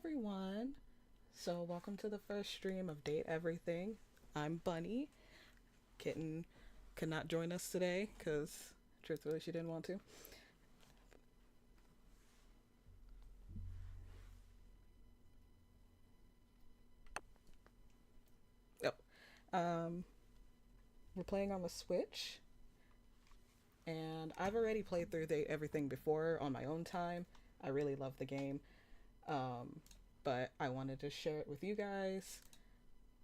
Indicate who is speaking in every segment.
Speaker 1: everyone. So, welcome to the first stream of Date Everything. I'm Bunny. Kitten could not join us today because, truthfully, she didn't want to. Yep. Um, we're playing on the Switch, and I've already played through Date Everything before on my own time. I really love the game, um, but I wanted to share it with you guys,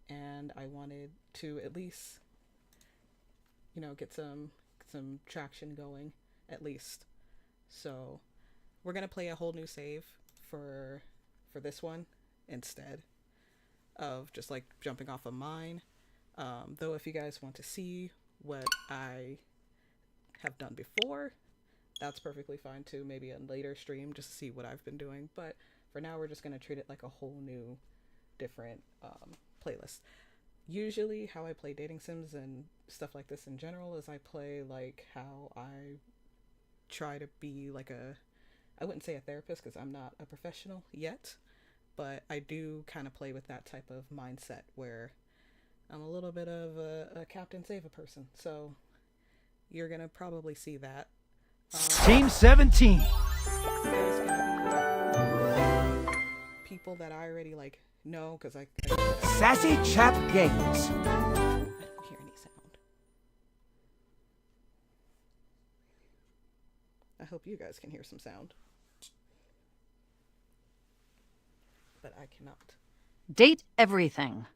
Speaker 1: and I wanted to at least get some traction going at least. So we're gonna play a whole new save for for this one instead of just like jumping off of mine. Though if you guys want to see what I have done before, that's perfectly fine too. Maybe a later stream just to see what I've been doing. But for now, we're just gonna treat it like a whole new different playlist. Usually how I play dating sims and stuff like this in general is I play like how I try to be like a, I wouldn't say a therapist because I'm not a professional yet, but I do kind of play with that type of mindset where I'm a little bit of a Captain Save a person. So you're gonna probably see that.
Speaker 2: Team 17.
Speaker 1: There's gonna be people that I already like know because I
Speaker 2: Sassy Chap Games.
Speaker 1: don't hear any sound. I hope you guys can hear some sound, but I cannot.
Speaker 3: Date everything.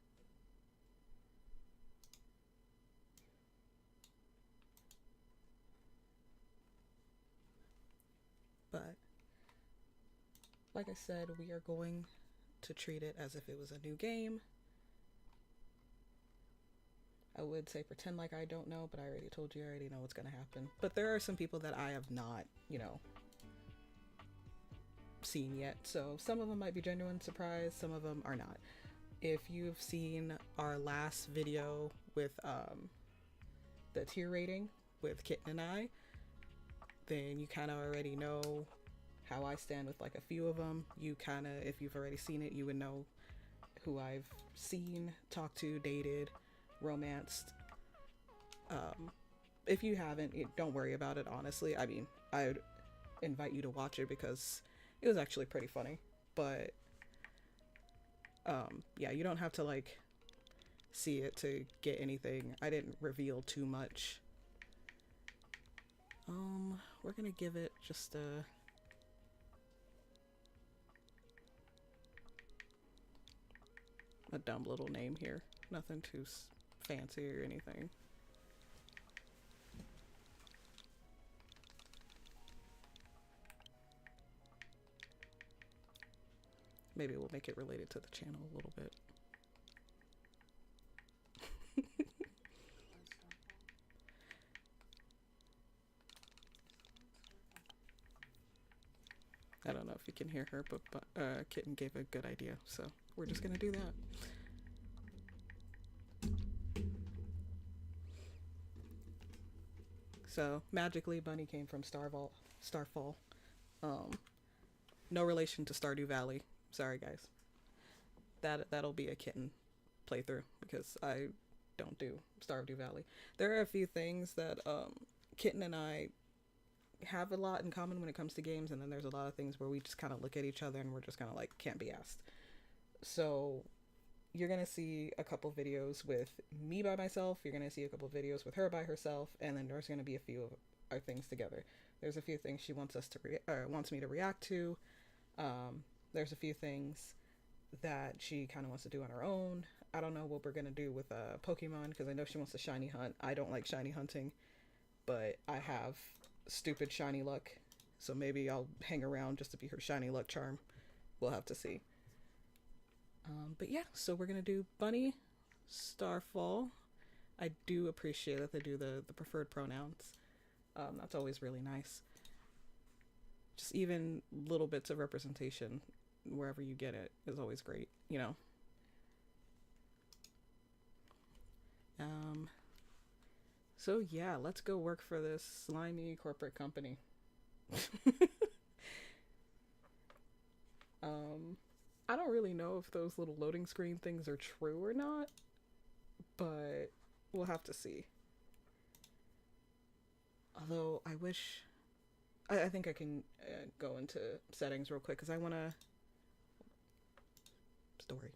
Speaker 1: But like I said, we are going to treat it as if it was a new game. I would say pretend like I don't know, but I already told you I already know what's going to happen. But there are some people that I have not, seen yet. So some of them might be genuine surprise, some of them are not. If you've seen our last video with the tier rating with Kitten and I, then you kind of already know how I stand with like a few of them. You kind of, if you've already seen it, you would know who I've seen, talked to, dated, romanced. If you haven't, don't worry about it, honestly. I mean, I would invite you to watch it because it was actually pretty funny. But yeah, you don't have to like see it to get anything. I didn't reveal too much. We're gonna give it just a dumb little name here. Nothing too fancy or anything. Maybe we'll make it related to the channel a little bit. I don't know if you can hear her, but Kitten gave a good idea, so we're just gonna do that. So magically, Bunny came from Starfall. No relation to Stardew Valley. Sorry, guys. That'll be a Kitten playthrough because I don't do Stardew Valley. There are a few things that Kitten and I have a lot in common when it comes to games, and then there's a lot of things where we just kind of look at each other and we're just kind of like can't be asked. So you're gonna see a couple videos with me by myself, you're gonna see a couple videos with her by herself, and then there's gonna be a few of our things together. There's a few things she wants us to wants me to react to. There's a few things that she kind of wants to do on her own. I don't know what we're gonna do with Pokemon because I know she wants to shiny hunt. I don't like shiny hunting, but I have stupid shiny luck, so maybe I'll hang around just to be her shiny luck charm. We'll have to see. But yeah, so we're gonna do Bunny, Starfall. I do appreciate that they do the preferred pronouns. That's always really nice. Just even little bits of representation wherever you get it is always great, So yeah, let's go work for this slimy corporate company. I don't really know if those little loading screen things are true or not, but we'll have to see. Although I wish, I think I can go into settings real quick because I want to story.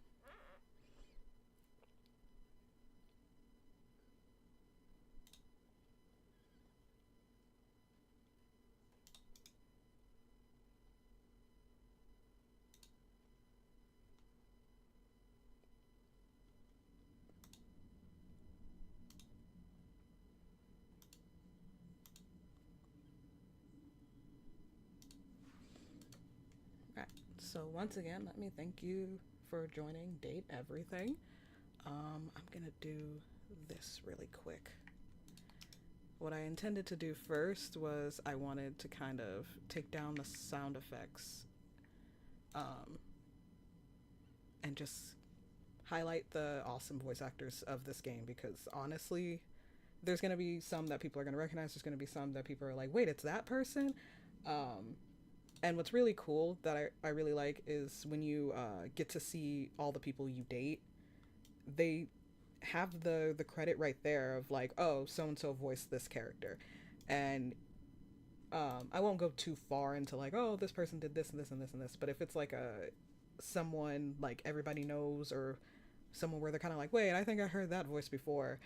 Speaker 1: Right. So once again, let me thank you for joining Date Everything. I'm gonna do this really quick. What I intended to do first was I wanted to kind of take down the sound effects, um, and just highlight the awesome voice actors of this game because honestly, there's gonna be some that people are gonna recognize. There's gonna be some that people are like, wait, it's that person. Um, and what's really cool that I really like is when you get to see all the people you date, they have the credit right there of like, oh, so and so voiced this character. And I won't go too far into like, oh, this person did this and this and this and this, but if it's like a someone like everybody knows or someone where they're kind of like, wait, I think I heard that voice before,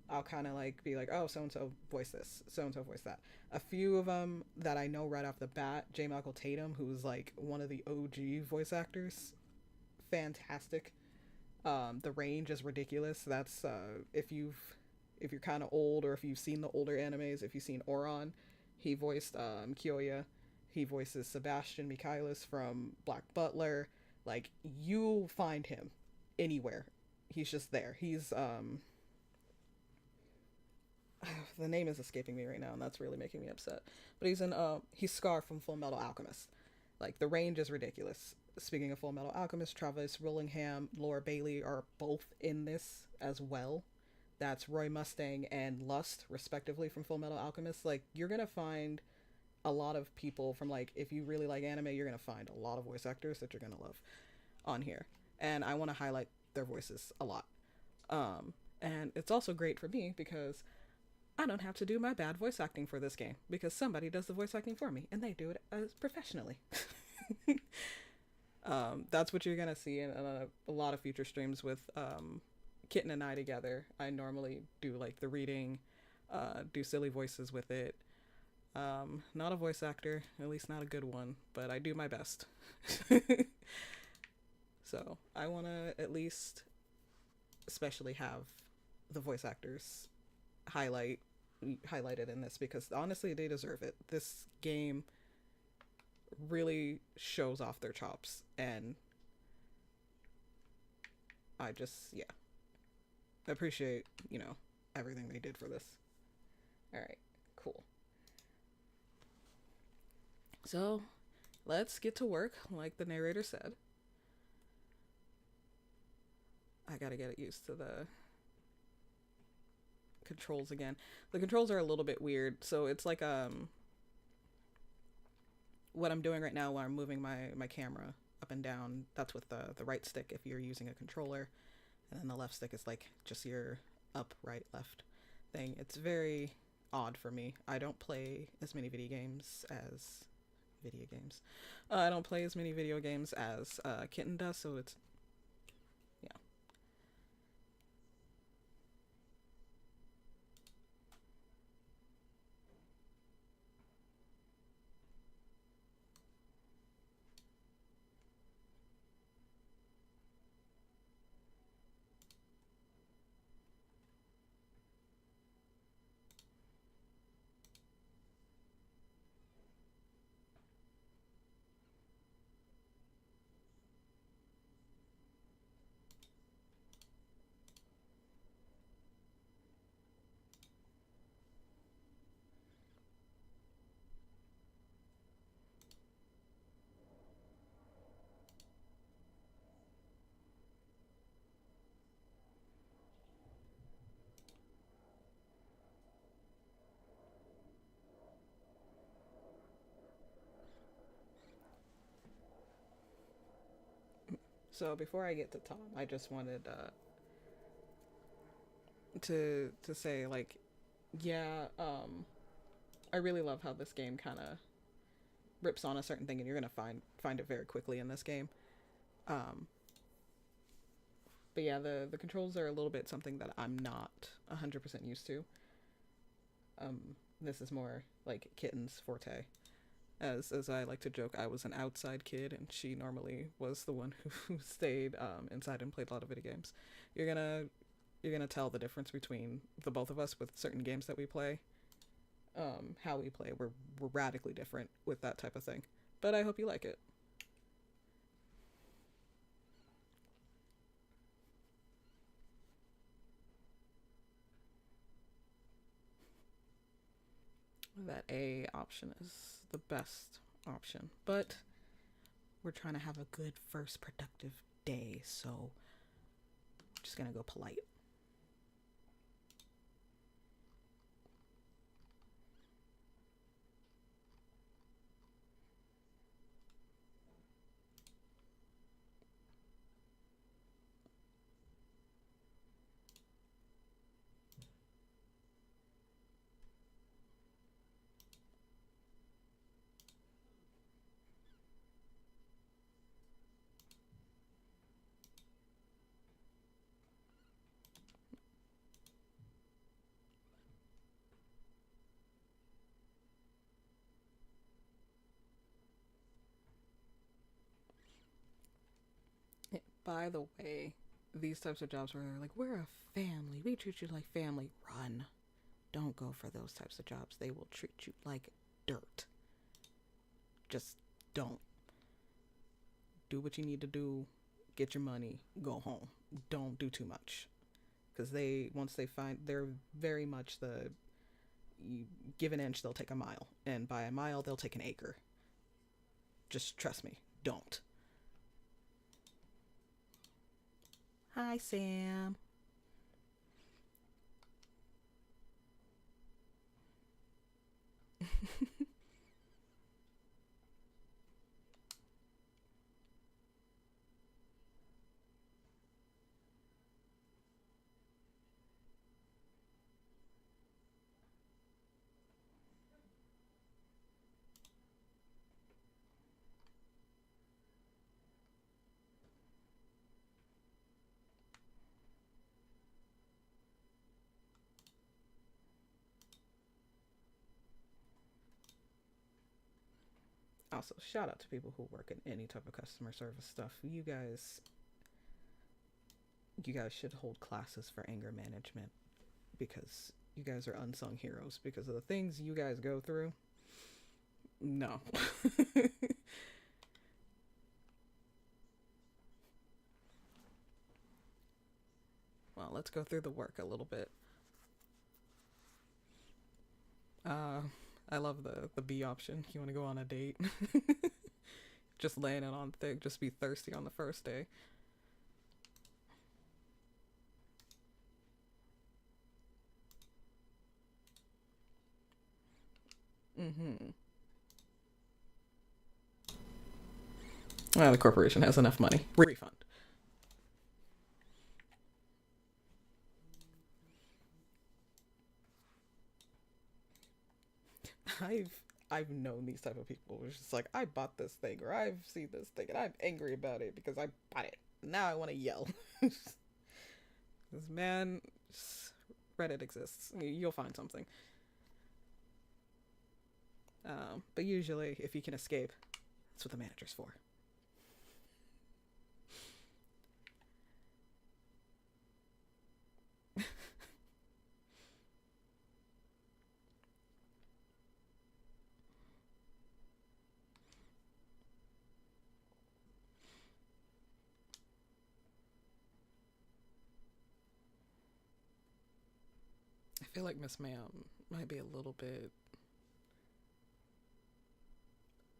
Speaker 1: I'll kind of like be like, oh, so and so voiced this, so and so voiced that. A few of them that I know right off the bat, J. Michael Tatum, who's like one of the OG voice actors, fantastic. The range is ridiculous. That's if you're kind of old or if you've seen the older animes, if you've seen Oron, he voiced Kyoya. He voices Sebastian Michaelis from Black Butler. Like you'll find him anywhere. He's just there. He's the name is escaping me right now, and that's really making me upset. But he's Scar from Full Metal Alchemist. Like the range is ridiculous. Speaking of Full Metal Alchemist, Travis Willingham, Laura Bailey are both in this as well. That's Roy Mustang and Lust, respectively, from Full Metal Alchemist. Like you're gonna find a lot of people from like if you really like anime, you're gonna find a lot of voice actors that you're gonna love on here, and I want to highlight their voices a lot. And it's also great for me because I don't have to do my bad voice acting for this game because somebody does the voice acting for me and they do it as professionally. That's what you're gonna see in a lot of future streams with Kitten and I together. I normally do like the reading, do silly voices with it. Not a voice actor, at least not a good one, but I do my best. So I want to at least especially have the voice actors highlighted in this because honestly they deserve it. This game really shows off their chops, and I just appreciate everything they did for this. All right, cool. So let's get to work like the narrator said. I gotta get used to the controls again. The controls are a little bit weird, so it's like what I'm doing right now while I'm moving my camera up and down, that's with the right stick if you're using a controller, and then the left stick is like just your up, right, left thing. It's very odd for me. I don't play as many video games as I don't play as many video games as Kitten does, so it's yeah. So before I get to Tom, I just wanted to say like, yeah, I really love how this game kind of rips on a certain thing, and you're gonna find it very quickly in this game. Um, but yeah, the controls are a little bit something that I'm not 100% used to. Um, this is more like Kitten's forte. As I like to joke, I was an outside kid, and she normally was the one who stayed inside and played a lot of video games. You're gonna you're gonna tell the difference between the both of us with certain games that we play. How we play, we're radically different with that type of thing. But I hope you like it. That A option is the best option, but we're trying to have a good first productive day, so I'm just gonna go polite. By the way, these types of jobs where they're like, we're a family, we treat you like family, run. Don't go for those types of jobs. They will treat you like dirt. Just don't. Do what you need to do, get your money, go home. Don't do too much. Because once they find, they're very much you give an inch, they'll take a mile. And by a mile, they'll take an acre. Just trust me, don't. Hi, Sam. Also, shout out to people who work in any type of customer service stuff. You guys should hold classes for anger management, because you guys are unsung heroes because of the things you guys go through. No. Well, let's go through the work a little bit. Uh, I love the B option. You want to go on a date? Just laying it on thick. Just be thirsty on the first day. Mm-hmm. Well, the corporation has enough money. Refund. I've I've known these type of people. It's just like, I bought this thing, or I've seen this thing and I'm angry about it because I bought it. Now I want to yell. This man, Reddit exists. You'll find something. But usually, if you can escape, that's what the manager's for. I feel like Miss Ma'am might be a little bit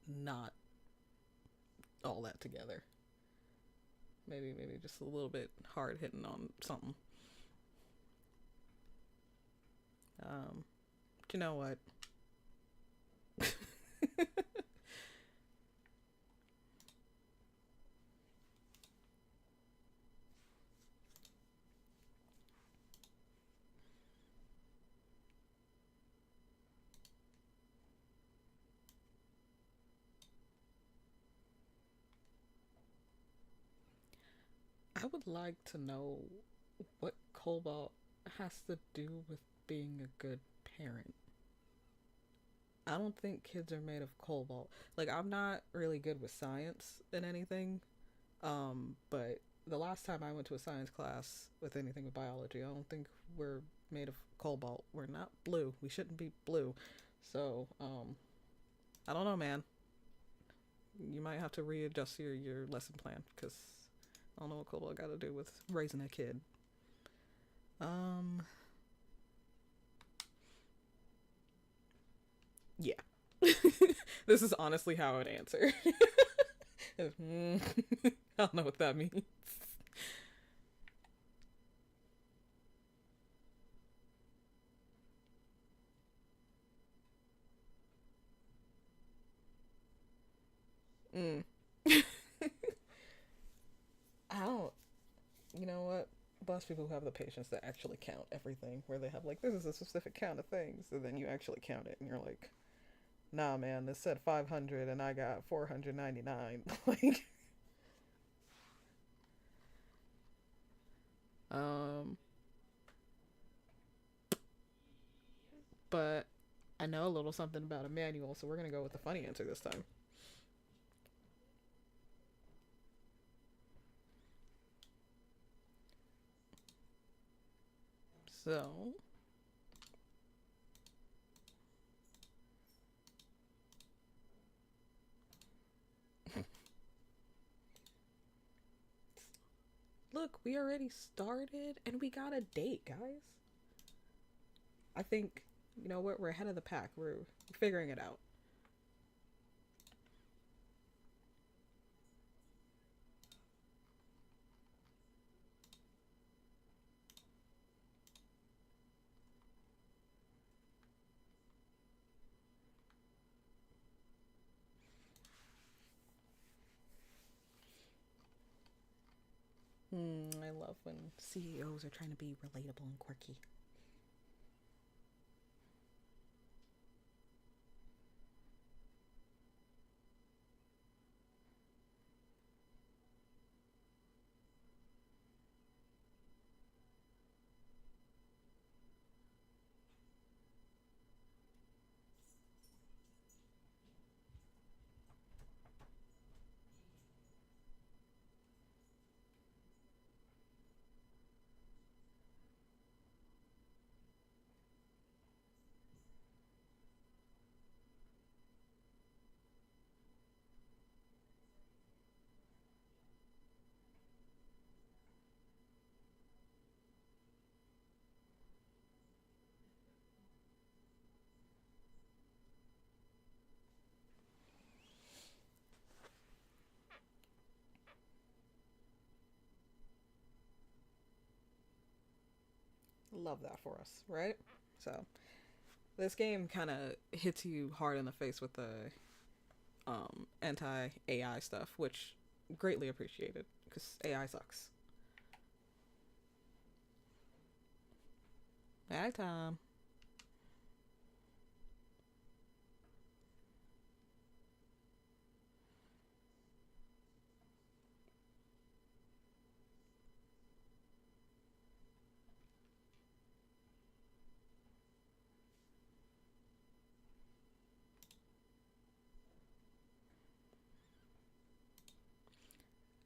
Speaker 1: not all that together. Maybe just a little bit hard hitting on something. But you know what? I would like to know what Cobalt has to do with being a good parent. I don't think kids are made of cobalt. Like, I'm not really good with science and anything, but the last time I went to a science class with anything with biology, I don't think we're made of cobalt. We're not blue. We shouldn't be blue. So, I don't know, man. You might have to readjust your lesson plan because I don't know what cobalt got to do with raising a kid. Um, yeah. This is honestly how I would answer. I don't know what that means. Mm. I don't. You know what? Bless people who have the patience to actually count everything, where they have like this is a specific count of things, and then you actually count it, and you're like, nah, man, this said 500, and I got 499. Like, um, but I know a little something about a manual, so we're gonna go with the funny answer this time. So, look, we already started, and we got a date, guys. I think, you know what? We're ahead of the pack. We're figuring it out. I love when CEOs are trying to be relatable and quirky. Love that for us, right? So, this game kind of hits you hard in the face with the anti AI stuff, which greatly appreciated because AI sucks. Bye, Tom.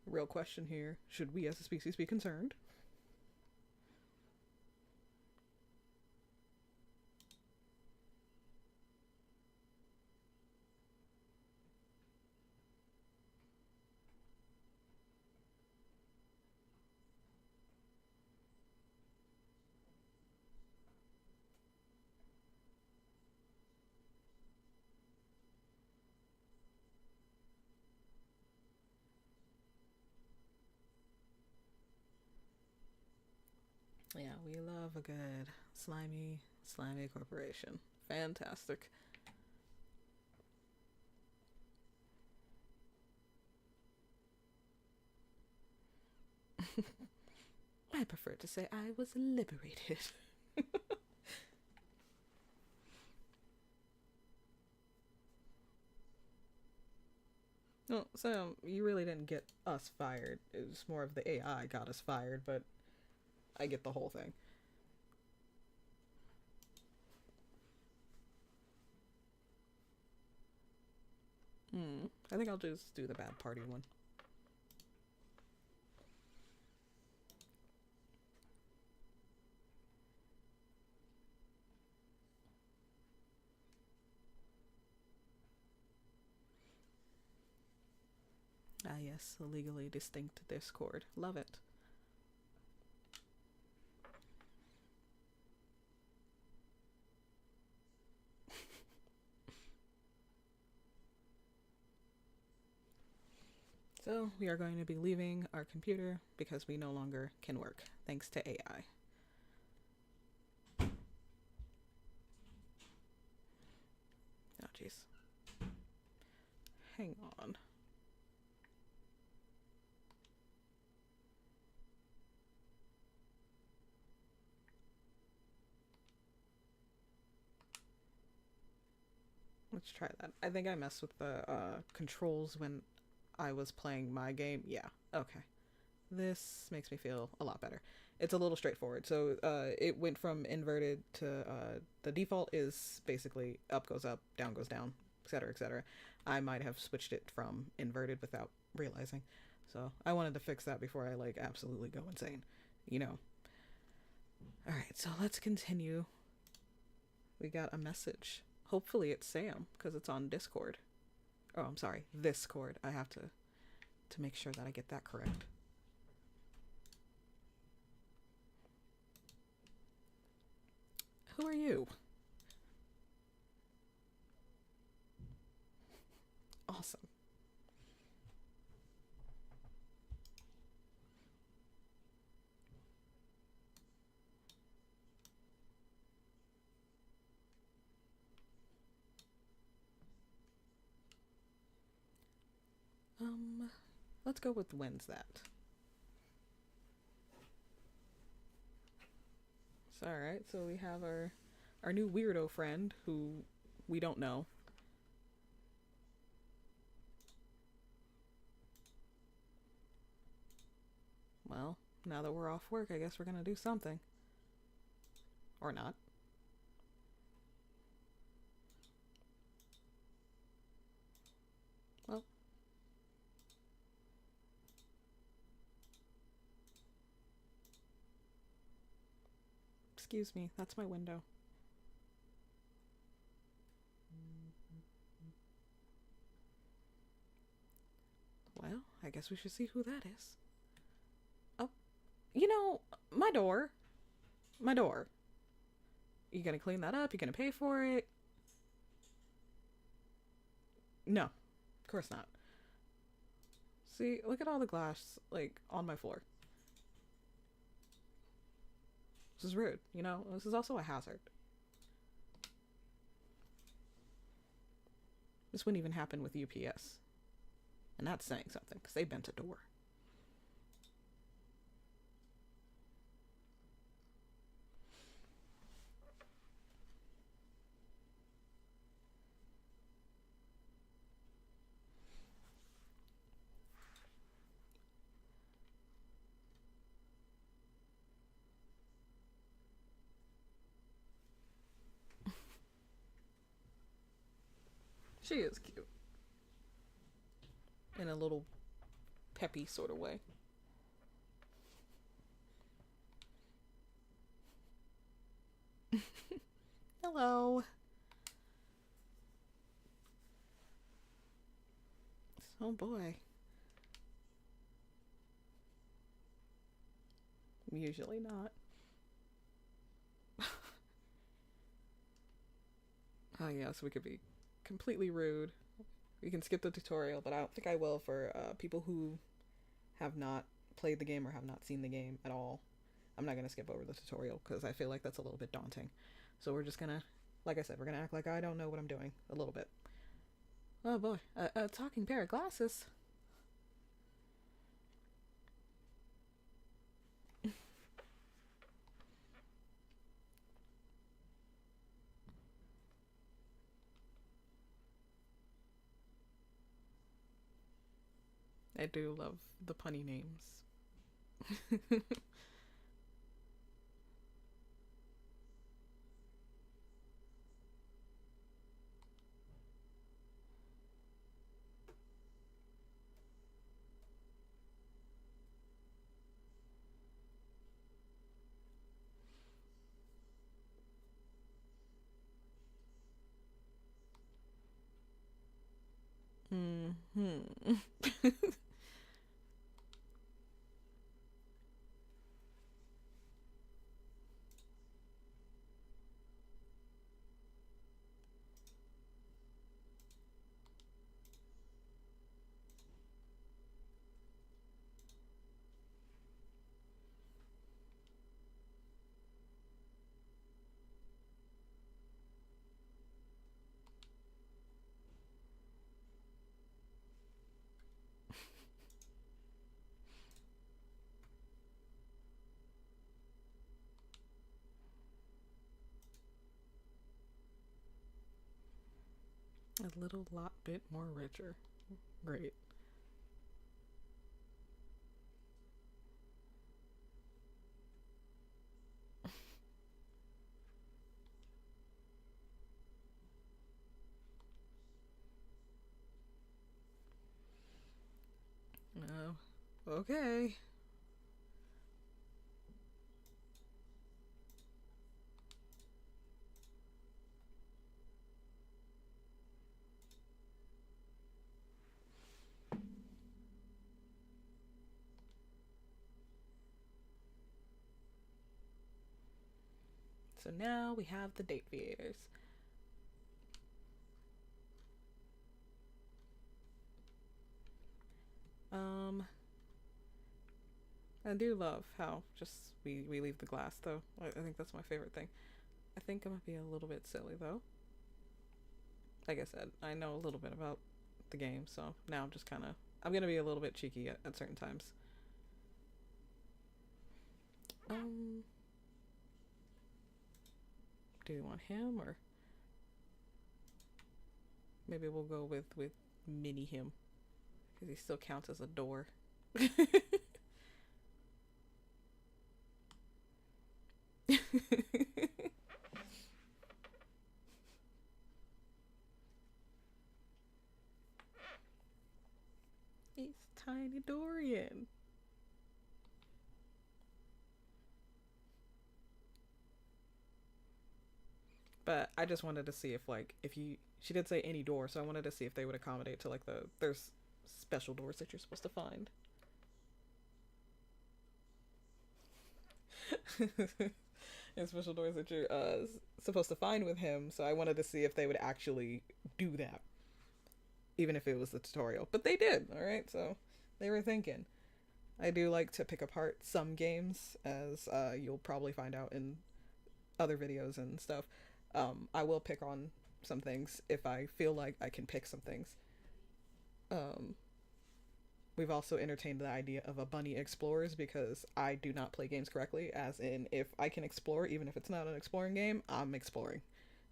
Speaker 1: Real question here: should we, as a species, be concerned? Yeah, we love a good slimy corporation. Fantastic. I prefer to say I was liberated. No, Sam, you really didn't get us fired. It was more of the AI got us fired, but I get the whole thing. I think I'll just do the bad party one. Ah, yes, a legally distinct Discord. Love it. So, we are going to be leaving our computer because we no longer can work, thanks to AI. Oh, jeez. Hang on. Let's try that. I think I messed with the controls when I was playing my game. Yeah, okay. This makes me feel a lot better. It's a little straightforward. So it went from inverted to the default is basically up goes up, down goes down, etc., etc. I might have switched it from inverted without realizing. So I wanted to fix that before I like absolutely go insane. You know. All right, so let's continue. We got a message. Hopefully it's Sam because it's on Discord. Oh, I'm sorry, Discord. I have to make sure that I get that correct. Who are you? Awesome. Let's go with when's that. So, alright, so we have our new weirdo friend who we don't know. Well, now that we're off work, I guess we're gonna do something. Or not. Well. Excuse me, that's my window. Well, I guess we should see who that is. Oh, you know, my door. My door. You gonna clean that up? You gonna pay for it? No, of course not. See, look at all the glass, like, on my floor. This is rude, you know? This is also a hazard. This wouldn't even happen with UPS. And that's saying something, because they bent a door. She is cute. In a little peppy sort of way. Hello. Oh boy. Usually not. Oh yeah, so we could be completely rude. We can skip the tutorial, but I don't think I will for people who have not played the game or have not seen the game at all. I'm not going to skip over the tutorial because I feel like that's a little bit daunting. So we're just going to, like I said, we're going to act like I don't know what I'm doing a little bit. Oh boy, a talking pair of glasses. I do love the punny names. Hmm. A little lot bit more richer. Great. Oh, okay. So now we have the date creators. I do love how just we leave the glass though. I think that's my favorite thing. I think I might be a little bit silly though. Like I said, I know a little bit about the game, so now I'm just kind of I'm gonna be a little bit cheeky at certain times. Um, do you want him or maybe we'll go with mini him because he still counts as a door. He's Tiny Dorian. But I just wanted to see if like if you she did say any door, so I wanted to see if they would accommodate to like there's special doors that you're supposed to find. And special doors that you're supposed to find with him, so I wanted to see if they would actually do that, even if it was the tutorial. But they did, alright, so they were thinking. I do like to pick apart some games, as you'll probably find out in other videos and stuff. I will pick on some things if I feel like I can pick some things. Um, we've also entertained the idea of a bunny explorers because I do not play games correctly, as in if I can explore even if it's not an exploring game, I'm exploring.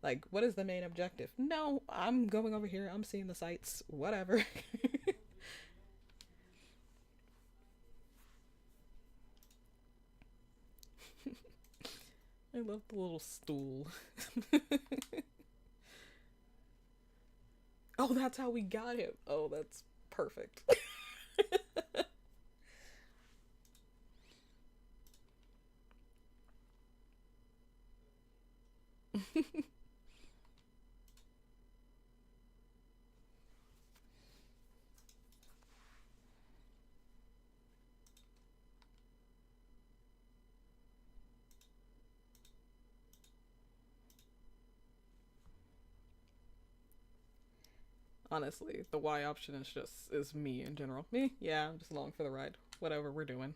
Speaker 1: Like, what is the main objective? No, I'm going over here, I'm seeing the sights, whatever. I love the little stool. Oh, that's how we got him. Oh, that's perfect. Honestly, the Y option is just is me in general. Me, yeah, I'm just along for the ride. Whatever we're doing.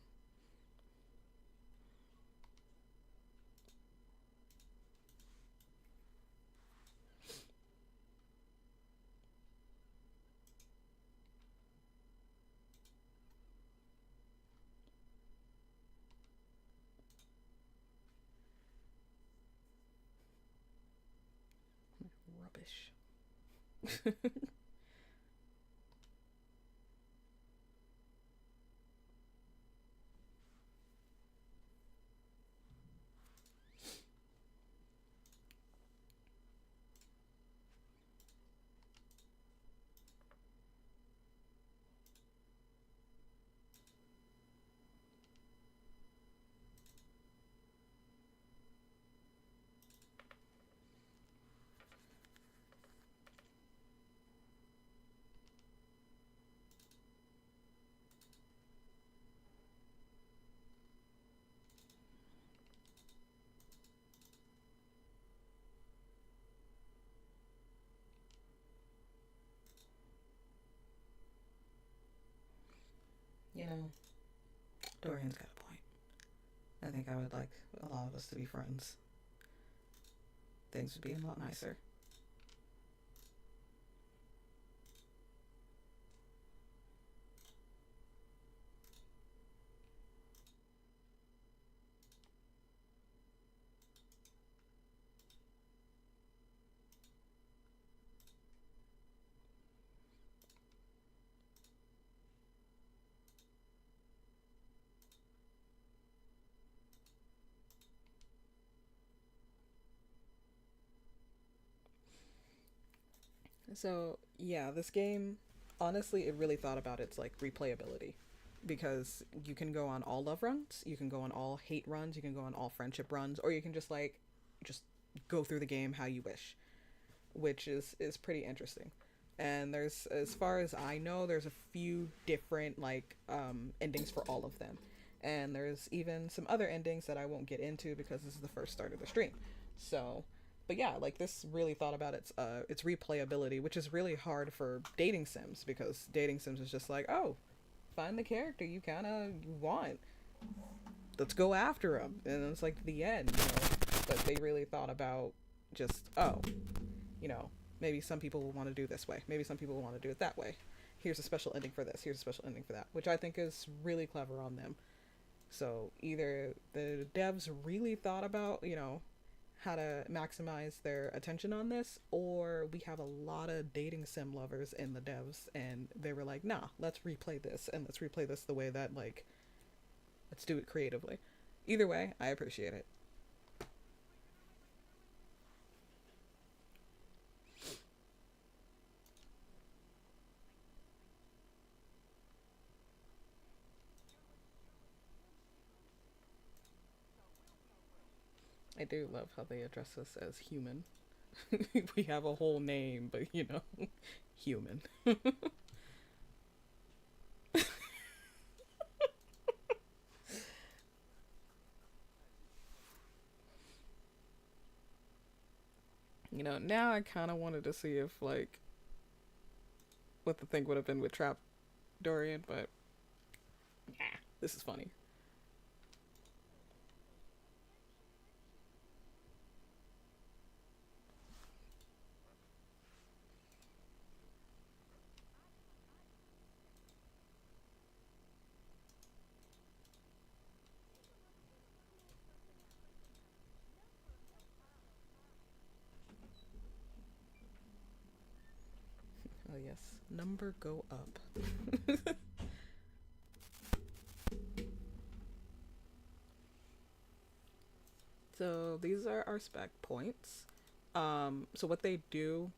Speaker 1: Rubbish. Dorian's got a point. I think I would like a lot of us to be friends. Things would be a lot nicer. So, yeah, this game, honestly, it really thought about its like replayability because you can go on all love runs, you can go on all hate runs, you can go on all friendship runs, or you can just go through the game how you wish, which is pretty interesting. And there's, as far as I know, there's a few different like endings for all of them. And there's even some other endings that I won't get into because this is the first start of the stream. So, but yeah, like this really thought about its replayability, which is really hard for dating sims because dating sims is just like, oh, find the character you kind of want, let's go after him, and it's like the end, you know. But they really thought about just, oh, you know, maybe some people will want to do this way, maybe some people will want to do it that way. Here's a special ending for this. Here's a special ending for that, which I think is really clever on them. So either the devs really thought about, you know, how to maximize their attention on this, or we have a lot of dating sim lovers in the devs and they were like, nah, let's replay this, and let's replay this the way that, like, let's do it creatively. Either way, I appreciate it. I do love how they address us as human. We have a whole name, but you know, human. You know, now I kind of wanted to see if, like, what the thing would have been with Trap Dorian, but nah, this is funny. Oh yes, number go up. So these are our spec points. So what they do,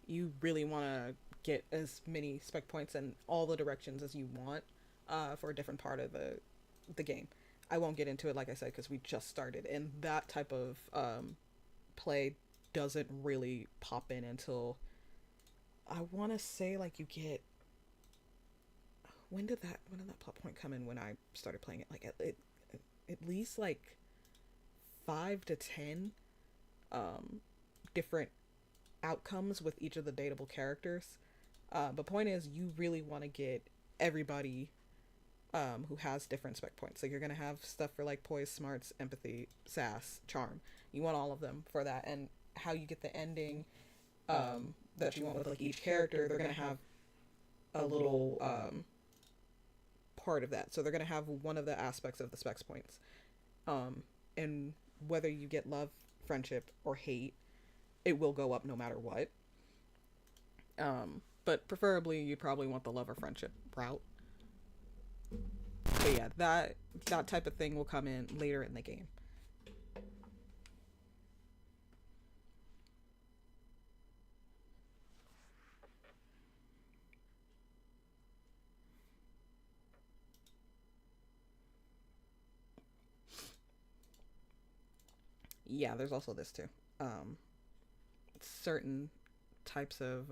Speaker 1: you really want to get as many spec points in all the directions as you want for a different part of the game. I won't get into it, like I said, because we just started, and that type of play doesn't really pop in until, I want to say, like, you get, when did that plot point come in when I started playing it? Like at least like 5 to 10 different outcomes with each of the dateable characters. But point is, you really want to get everybody who has different spec points. Like, you're gonna have stuff for like poise, smarts, empathy, sass, charm. You want all of them for that, and how you get the ending that you want with like each character, they're gonna have a little part of that. So they're gonna have one of the aspects of the specs points, and whether you get love, friendship, or hate, it will go up no matter what. But preferably you probably want the love or friendship route. But yeah, that type of thing will come in later in the game. Yeah, there's also this too. Certain types of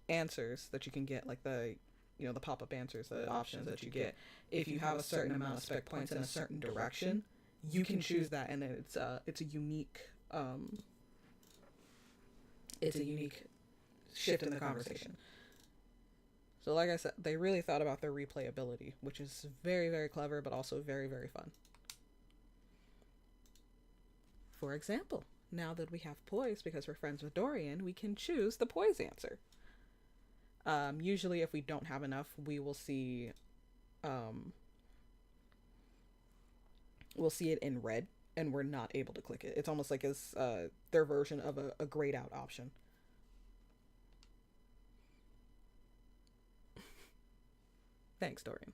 Speaker 1: answers that you can get, like the, you know, the pop-up answers, the options that you get, if you have a certain amount of spec points in a certain direction, you can choose that, and then it's a unique it's a unique shift in the conversation. So, like I said, they really thought about their replayability, which is very, very clever, but also very, very fun. For example, now that we have poise because we're friends with Dorian, we can choose the poise answer. Usually, if we don't have enough, we will see, um, we'll see it in red, and we're not able to click it. It's almost like it's their version of a grayed out option. Thanks, Dorian.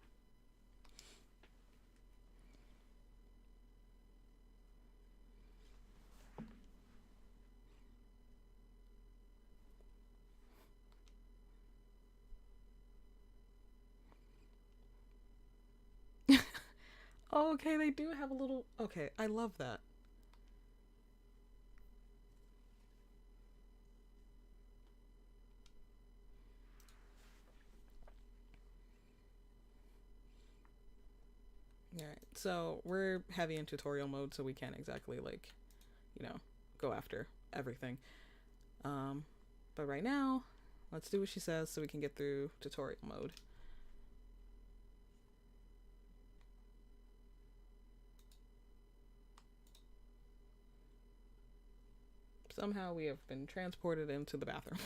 Speaker 1: Oh, okay, they do have a little. Okay, I love that. Alright, so we're heavy in tutorial mode, so we can't exactly, like, you know, go after everything. Um, but right now, let's do what she says so we can get through tutorial mode. Somehow we have been transported into the bathroom.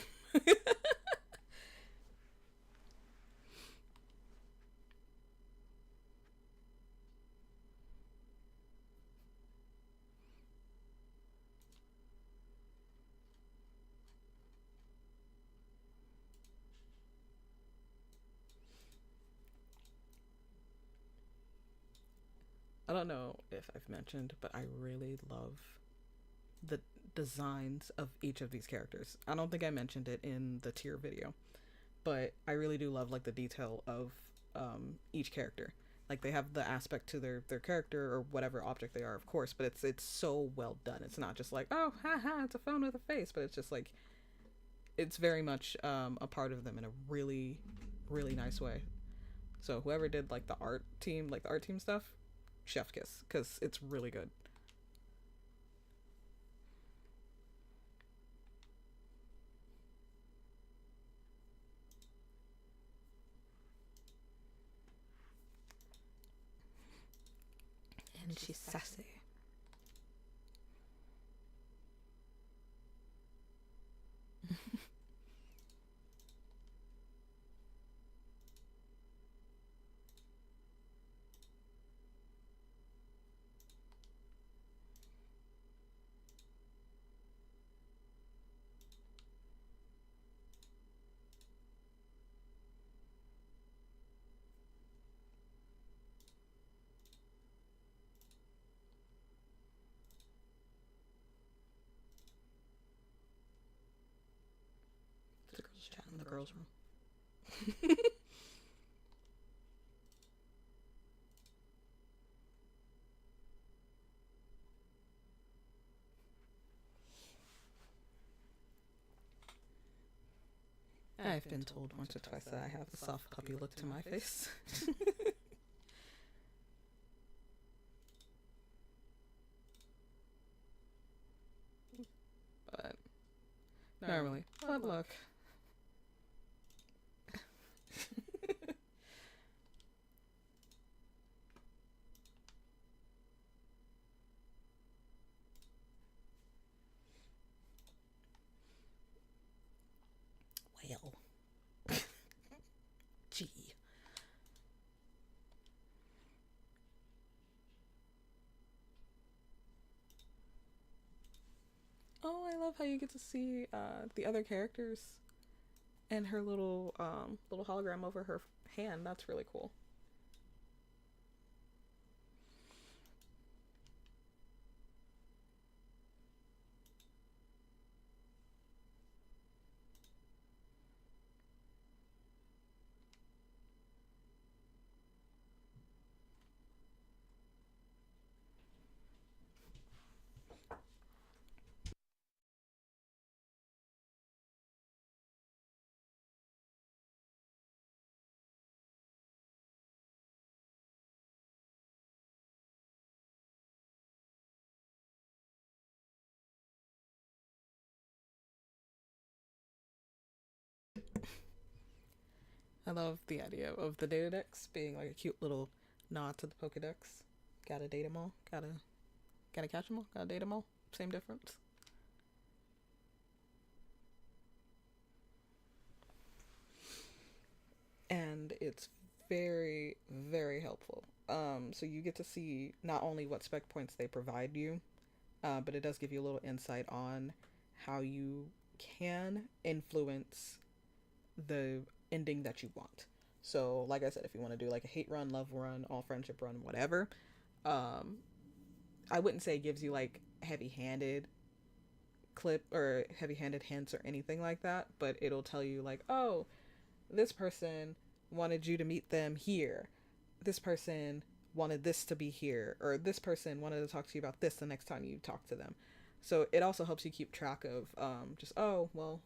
Speaker 1: I don't know if I've mentioned, but I really love the designs of each of these characters. I don't think I mentioned it in the tier video, but I really do love like the detail of each character. Like they have the aspect to their character or whatever object they are, of course, but it's so well done. It's not just like, oh, haha, it's a phone with a face, but it's just like it's very much a part of them in a really really nice way. So whoever did like the art team, like the art team stuff, chef kiss, because it's really good. And she's sassy. The girls chat in the girls' room. I've been told once or twice that I have a soft puppy look to my face. But normally, but look. Well, gee. Oh, I love how you get to see the other characters and her little hologram over her hand. That's really cool. I love the idea of the data decks being like a cute little nod to the Pokedex. Gotta date 'em all. Gotta catch 'em all. Gotta date 'em all. Same difference. And it's very, very helpful. So you get to see not only what spec points they provide you, but it does give you a little insight on how you can influence the ending that you want. So, like I said, if you want to do like a hate run, love run, all friendship run, whatever, um, I wouldn't say it gives you like heavy-handed clip or heavy-handed hints or anything like that, but it'll tell you like, oh, this person wanted you to meet them here. This person wanted this to be here, or this person wanted to talk to you about this the next time you talk to them. So it also helps you keep track of just, oh, well,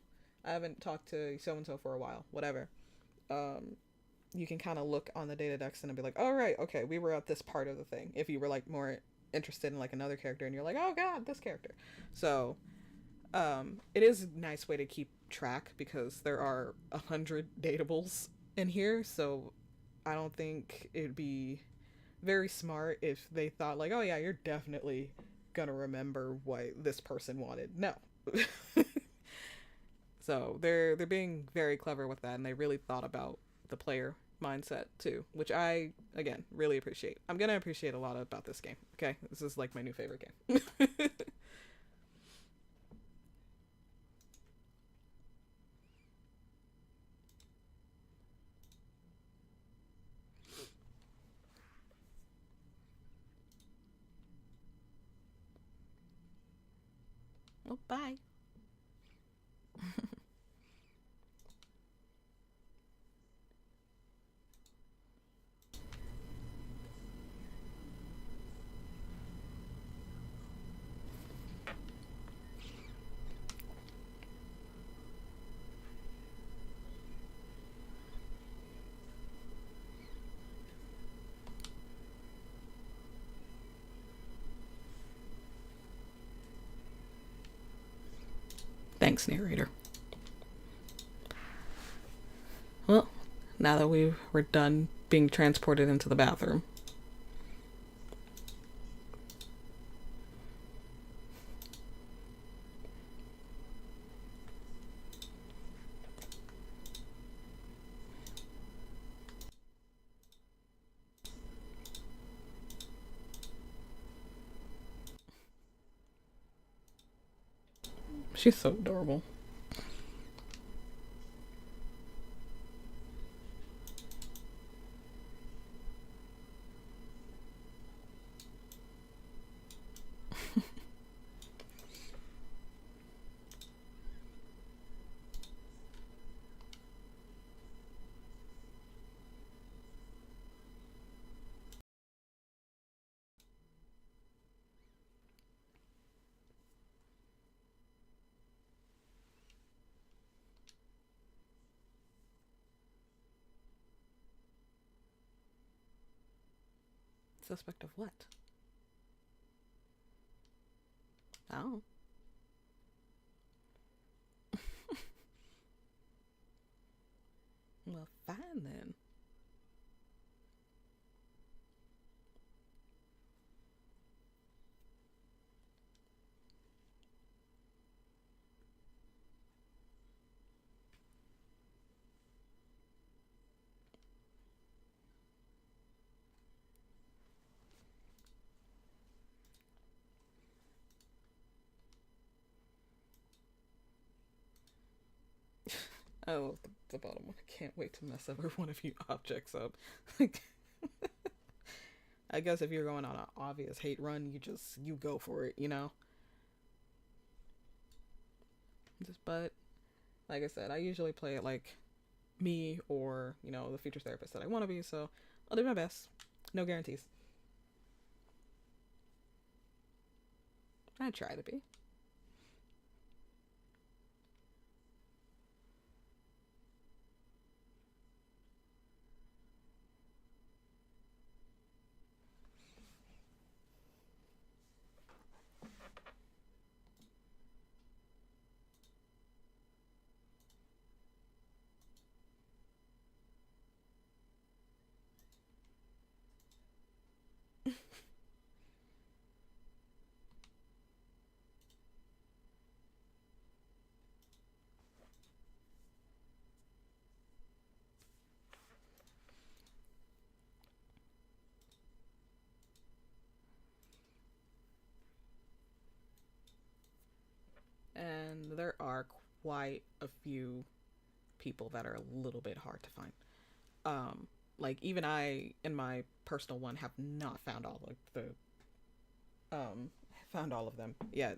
Speaker 1: I haven't talked to so and so for a while, whatever. You can kind of look on the data decks and be like, oh, right, okay, we were at this part of the thing. If you were like more interested in like another character and you're like, oh, God, this character. So it is a nice way to keep track because there are 100 datables in here. So I don't think it'd be very smart if they thought like, oh yeah, you're definitely gonna remember what this person wanted. No. So they're being very clever with that, and they really thought about the player mindset too, which I again really appreciate. I'm gonna appreciate a lot about this game. Okay, this is like my new favorite game. Well, bye. Thanks, narrator. Well, now that we're done being transported into the bathroom. She's so adorable. Suspect of what? Oh. Well, fine then. Oh, the bottom one. I can't wait to mess every one of you objects up. I guess if you're going on an obvious hate run, you go for it, you know? But like I said, I usually play it like me or, the features therapist that I want to be, so I'll do my best. No guarantees. I try to be. and there are quite a few people that are a little bit hard to find. Like even I in my personal one have not found all of found all of them yet.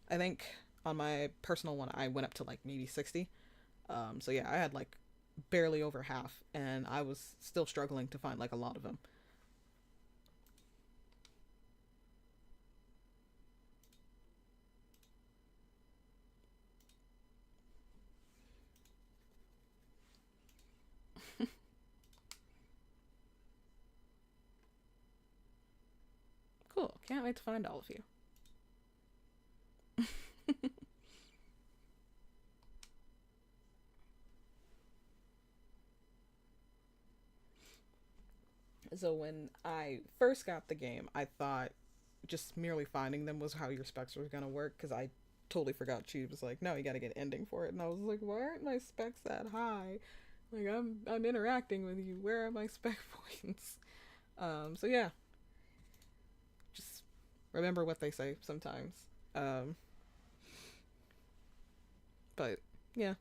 Speaker 1: I think on my personal one I went up to like maybe 60. So yeah, I had like barely over half, and I was still struggling to find like a lot of them. Cool. Can't wait to find all of you. So when I first got the game, I thought just merely finding them was how your specs were gonna work, because I totally forgot she was like, no, you gotta get ending for it, and I was like, why aren't my specs that high? Like I'm interacting with you. Where are my spec points? So yeah, just remember what they say sometimes. Um, but yeah.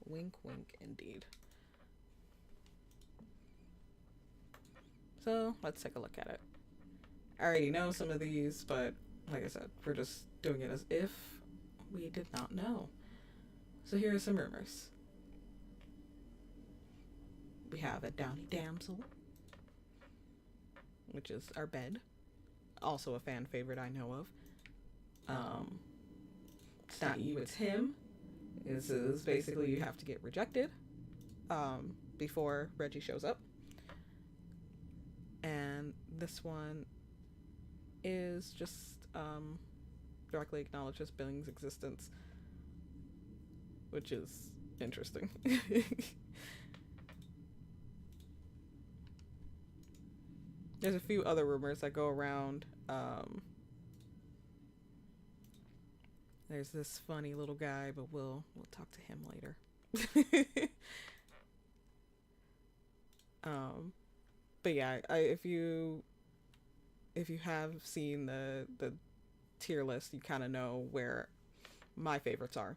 Speaker 1: Wink, wink, indeed. So let's take a look at it. I already know some of these, but like I said, we're just doing it as if we did not know. So here are some rumors. We have a Downy Damsel, which is our bed. Also a fan favorite I know of. It's not you, it's him. This is basically you have to get rejected before Reggie shows up. And this one is just directly acknowledges Billing's existence, which is interesting. There's a few other rumors that go around. There's this funny little guy, but we'll talk to him later. But yeah, if you have seen the tier list, you kind of know where my favorites are.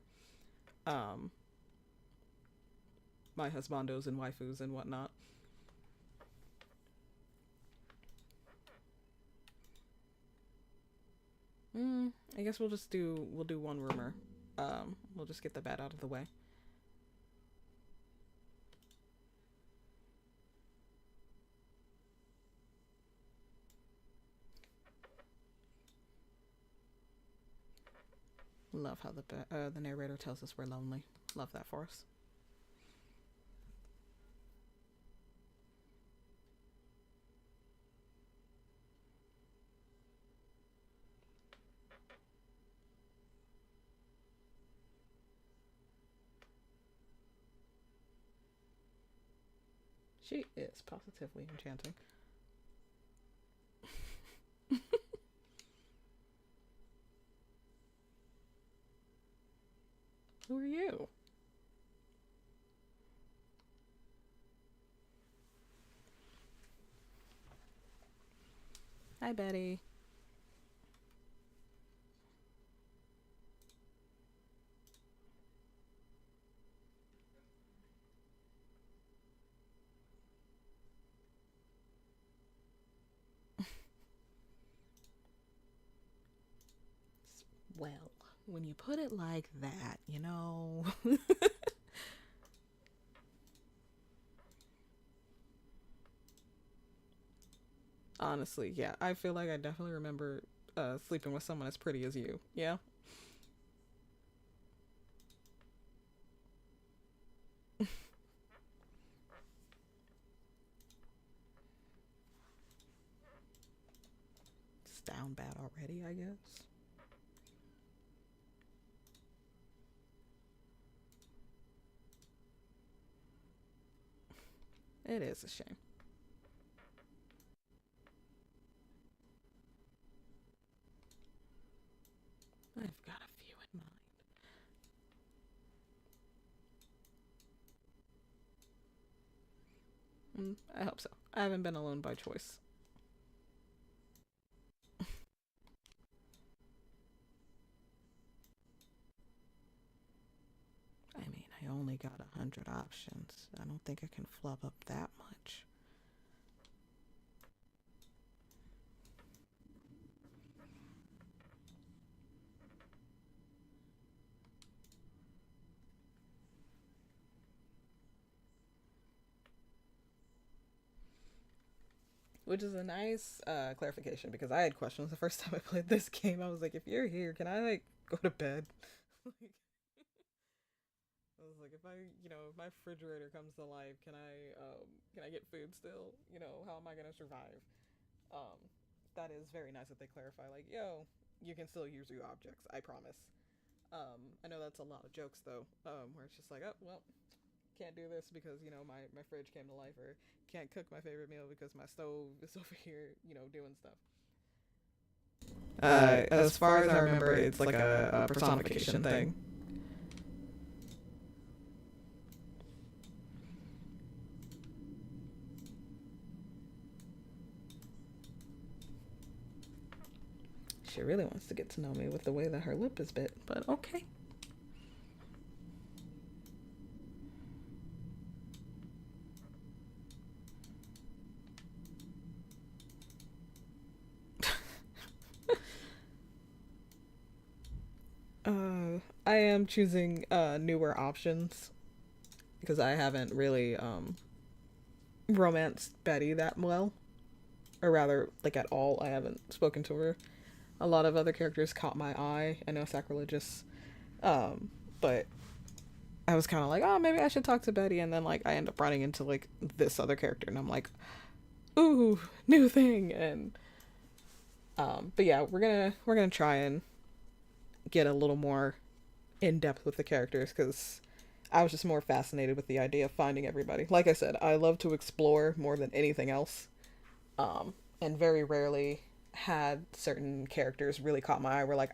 Speaker 1: My husbandos and waifus and whatnot. I guess we'll do one rumor. We'll just get the bad out of the way. Love how the narrator tells us we're lonely. Love that for us. She is positively enchanting. Who are you? Hi, Betty. Well, when you put it like that, you know. Honestly, yeah, I feel like I definitely remember sleeping with someone as pretty as you. Yeah. It's down bad already, I guess. It is a shame. I hope so. I haven't been alone by choice. I mean, I only got 100 options. I don't think I can flub up that much. Which is a nice clarification because I had questions the first time I played this game. I was like, if you're here, can I like go to bed? Like, I was like, if if my refrigerator comes to life, can I get food still? How am I gonna survive? Um, that is very nice that they clarify. Like, yo, you can still use your objects. I promise. I know that's a lot of jokes though, where it's just like, oh well, can't do this because my fridge came to life, or can't cook my favorite meal because my stove is over here, doing stuff. As far as I remember, it's like a personification thing. She really wants to get to know me with the way that her lip is bit, but okay. I am choosing newer options because I haven't really romanced Betty that well, or rather, like at all. I haven't spoken to her. A lot of other characters caught my eye. I know sacrilegious, but I was kind of like, oh, maybe I should talk to Betty, and then like I end up running into like this other character, and I'm like, ooh, new thing, and but yeah, we're gonna try and get a little more in depth with the characters because I was just more fascinated with the idea of finding everybody. Like I said, I love to explore more than anything else, and very rarely had certain characters really caught my eye. Were like,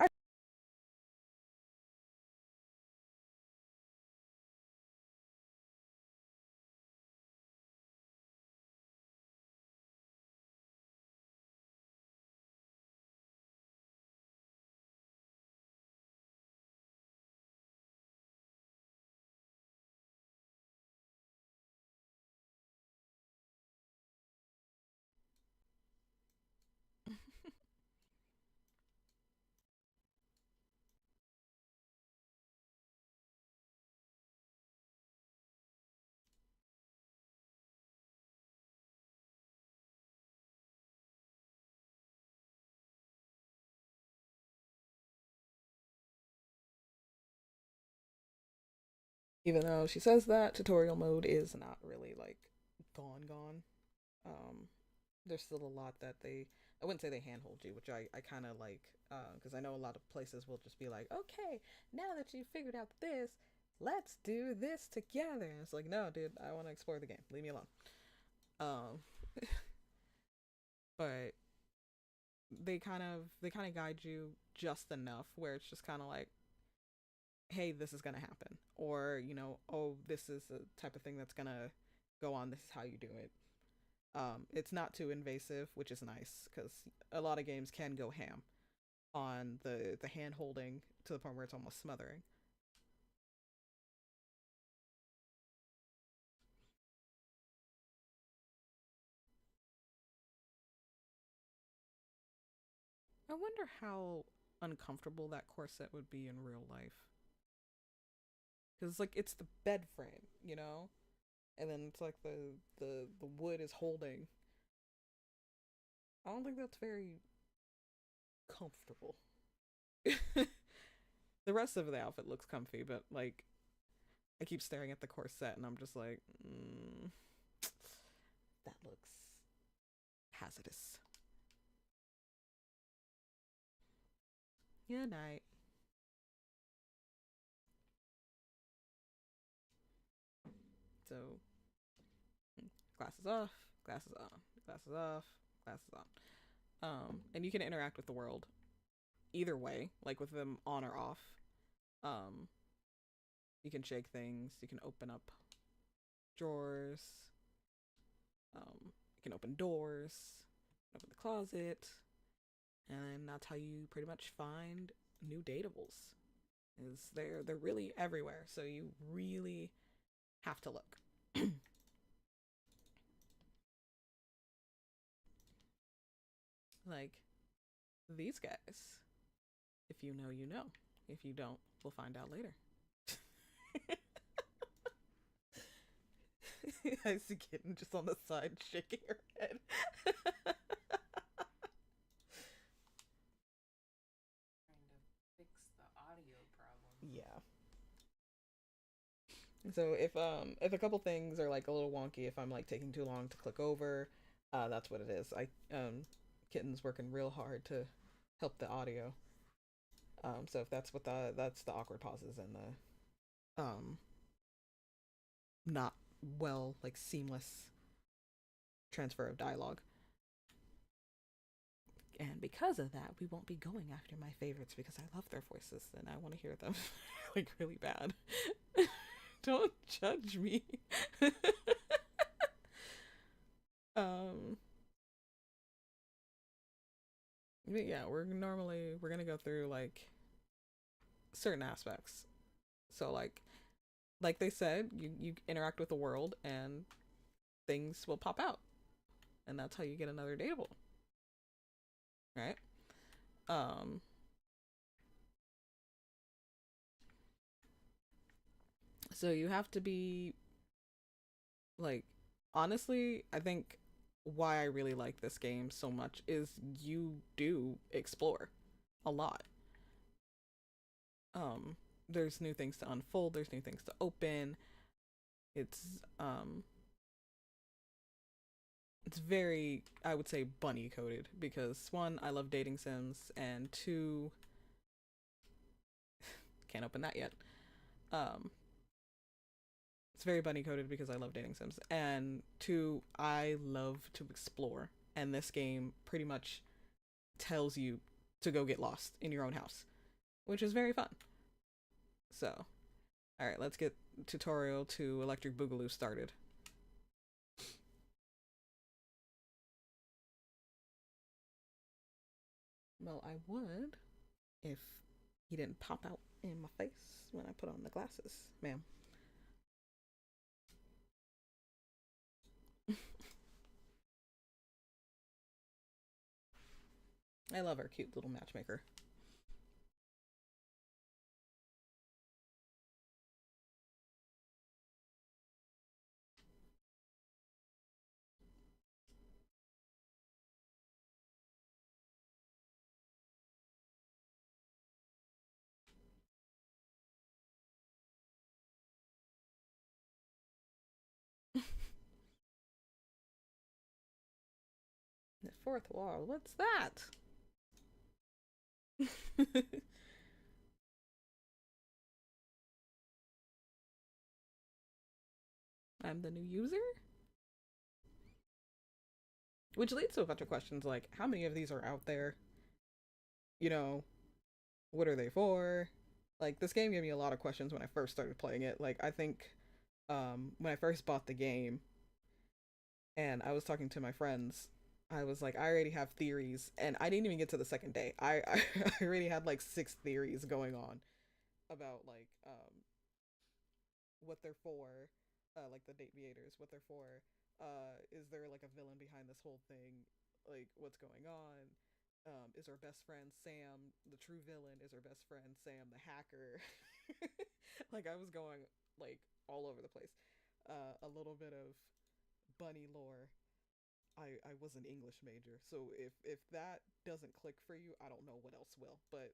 Speaker 1: even though she says that tutorial mode is not really like gone. Um, there's still a lot that I wouldn't say they handhold you, which I kind of like, because I know a lot of places will just be like, okay, now that you've figured out this, let's do this together. And it's like, no, dude, I want to explore the game. Leave me alone. Um, but they kind of guide you just enough where it's just kind of like, hey, this is gonna happen, or oh, this is the type of thing that's gonna go on. This is how you do it. It's not too invasive, which is nice because a lot of games can go ham on the hand holding to the point where it's almost smothering. I wonder how uncomfortable that corset would be in real life. Because like it's the bed frame, and then it's like the wood is holding. I don't think that's very comfortable. The rest of the outfit looks comfy, but like I keep staring at the corset and I'm just like, that looks hazardous. Good night. So, glasses off, glasses on, glasses off, glasses on. And you can interact with the world either way, like with them on or off. Um, you can shake things, you can open up drawers, You can open doors, open the closet, and that's how you pretty much find new datables. Is they're really everywhere, so you really have to look. Like these guys. If you know, you know. If you don't, we'll find out later. I see Kitten just on the side shaking her head.
Speaker 4: Trying to fix the audio problem.
Speaker 1: Yeah. So if a couple things are like a little wonky, if I'm like taking too long to click over, that's what it is. Kitten's working real hard to help the audio. So if that's what that's the awkward pauses and the not well like seamless transfer of dialogue. And because of that, we won't be going after my favorites because I love their voices and I want to hear them like really bad. Don't judge me. But yeah, we're gonna go through like certain aspects. So like they said, you interact with the world and things will pop out. And that's how you get another dateable. Right? So you have to be like honestly, I think why I really like this game so much is you do explore a lot. There's new things to unfold, there's new things to open. It's it's very, I would say, bunny coded because one, I love dating sims, and two, can't open that yet. It's very bunny coded because I love dating sims, and two, I love to explore, and this game pretty much tells you to go get lost in your own house, which is very fun. So, all right, let's get tutorial to Electric Boogaloo started. Well, I would if he didn't pop out in my face when I put on the glasses, ma'am. I love our cute little matchmaker. The fourth wall, what's that? I'm the new user? Which leads to a bunch of questions like, how many of these are out there? You know, what are they for? Like, this game gave me a lot of questions when I first started playing it. Like, I think when I first bought the game and I was talking to my friends, I was like, I already have theories, and I didn't even get to the second day. I already had like 6 theories going on about like what they're for, like the date beaters, what they're for. Is there like a villain behind this whole thing? Like, what's going on? Is our best friend Sam the true villain? Is our best friend Sam the hacker? Like, I was going like all over the place. A little bit of bunny lore. I was an English major, so if that doesn't click for you, I don't know what else will. But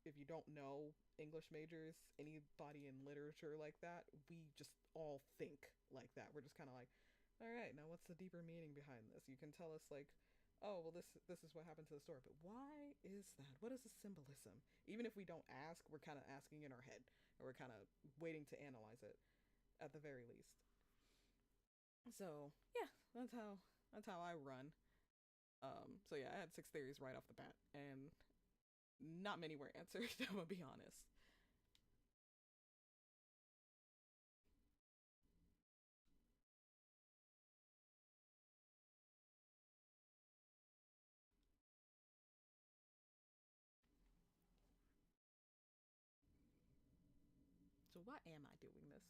Speaker 1: if you don't know English majors, anybody in literature like that, we just all think like that. We're just kind of like, all right, now what's the deeper meaning behind this? You can tell us like, oh well, this is what happened to the story, but why is that? What is the symbolism? Even if we don't ask, we're kind of asking in our head, or we're kind of waiting to analyze it at the very least. So yeah, that's how I run. So yeah, I had 6 theories right off the bat, and not many were answered. I'm gonna be honest. Why am I doing this?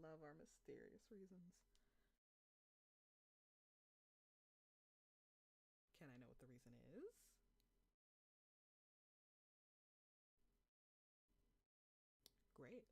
Speaker 1: Love our mysterious reasons. Can I know what the reason is? Great.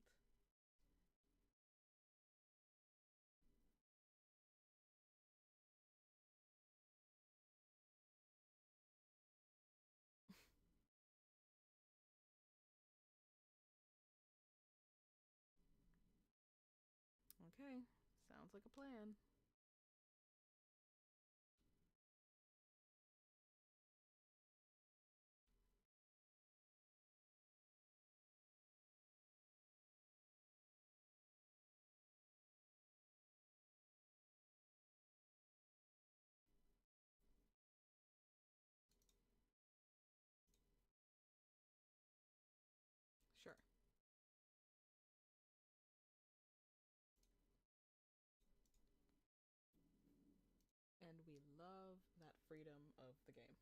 Speaker 1: Okay, sounds like a plan. Sure. And we love that freedom of the game.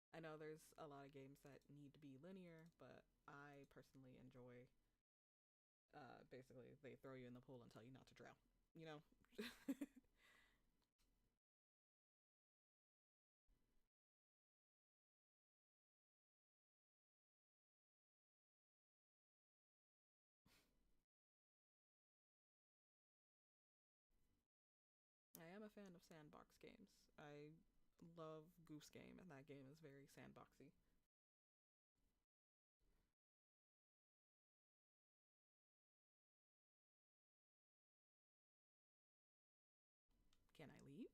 Speaker 1: I know there's a lot of games that need to be linear, but I personally enjoy basically they throw you in the pool and tell you not to drown. You know? I am a fan of sandbox games. I love Goose Game, and that game is very sandboxy. Can I leave?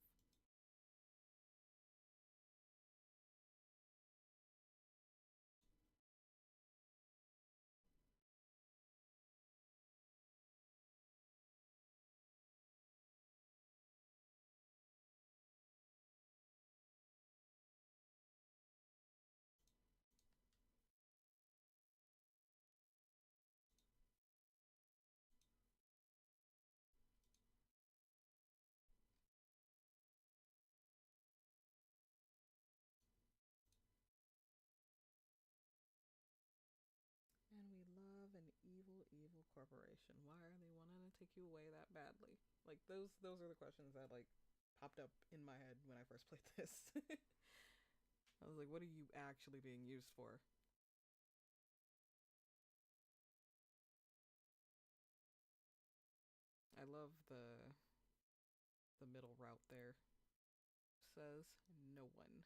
Speaker 1: And we love an evil, evil corporation. Why are they wanting to take you away that badly? Like those are the questions that like popped up in my head when I first played this. I was like, what are you actually being used for? I love the middle route there. Says no one.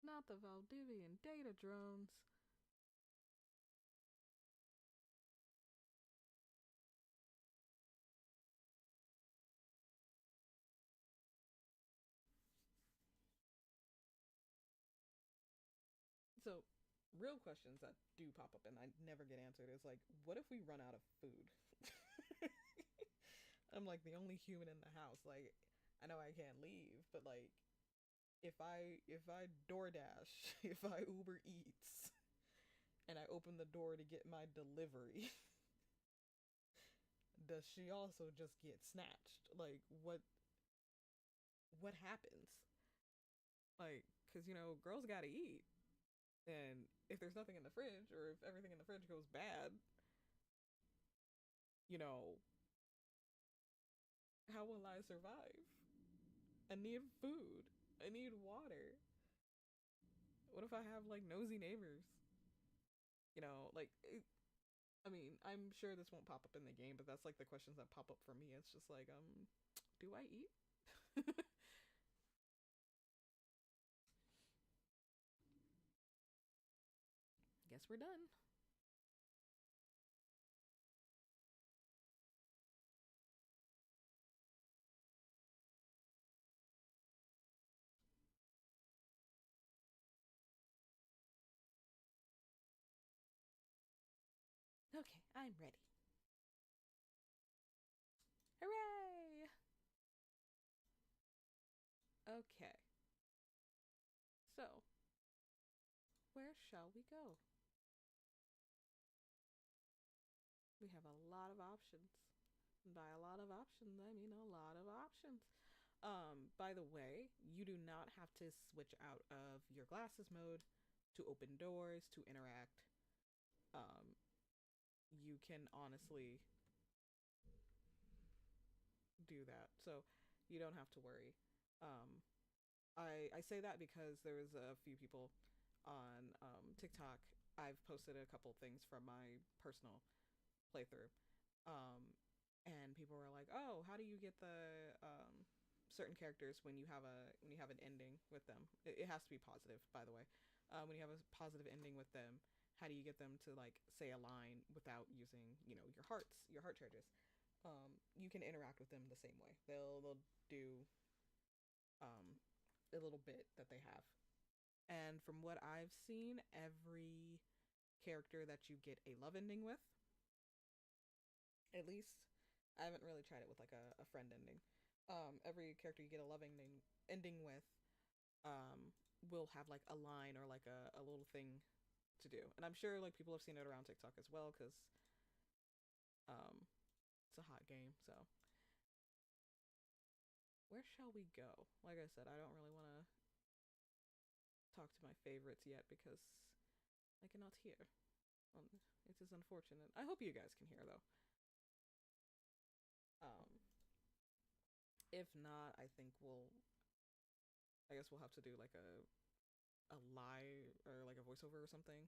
Speaker 1: Not the Valdivian data drones. So, real questions that do pop up and I never get answered is like, what if we run out of food? I'm like the only human in the house. Like, I know I can't leave, but like, if I DoorDash, if I Uber Eats, and I open the door to get my delivery, does she also just get snatched? Like, what happens? Like, cause girls gotta eat, and if there's nothing in the fridge, or if everything in the fridge goes bad, you know, how will I survive? I need food. I need water. What if I have like nosy neighbors? I mean, I'm sure this won't pop up in the game, but that's like the questions that pop up for me. It's just like, do I eat? Guess we're done. Okay, I'm ready. Hooray! Okay. So, where shall we go? We have a lot of options. By a lot of options, I mean a lot of options. By the way, you do not have to switch out of your glasses mode to open doors, to interact. Um, you can honestly do that. So you don't have to worry. Um, I say that because there was a few people on TikTok. I've posted a couple things from my personal playthrough. Um, and people were like, "Oh, how do you get the certain characters when you have an ending with them? It has to be positive, by the way. When you have a positive ending with them, how do you get them to like say a line without using your heart charges? You can interact with them the same way. They'll do um a little bit that they have. And from what I've seen, every character that you get a love ending with, at least I haven't really tried it with like a friend ending. Every character you get a love ending with, will have like a line or like a little thing to do. And I'm sure like people have seen it around TikTok as well, because um it's a hot game. So where shall we go? Like I said, I don't really want to talk to my favorites yet because I cannot hear. It is unfortunate. I hope you guys can hear though. Um, if not, I guess we'll have to do like a live or like a voiceover or something.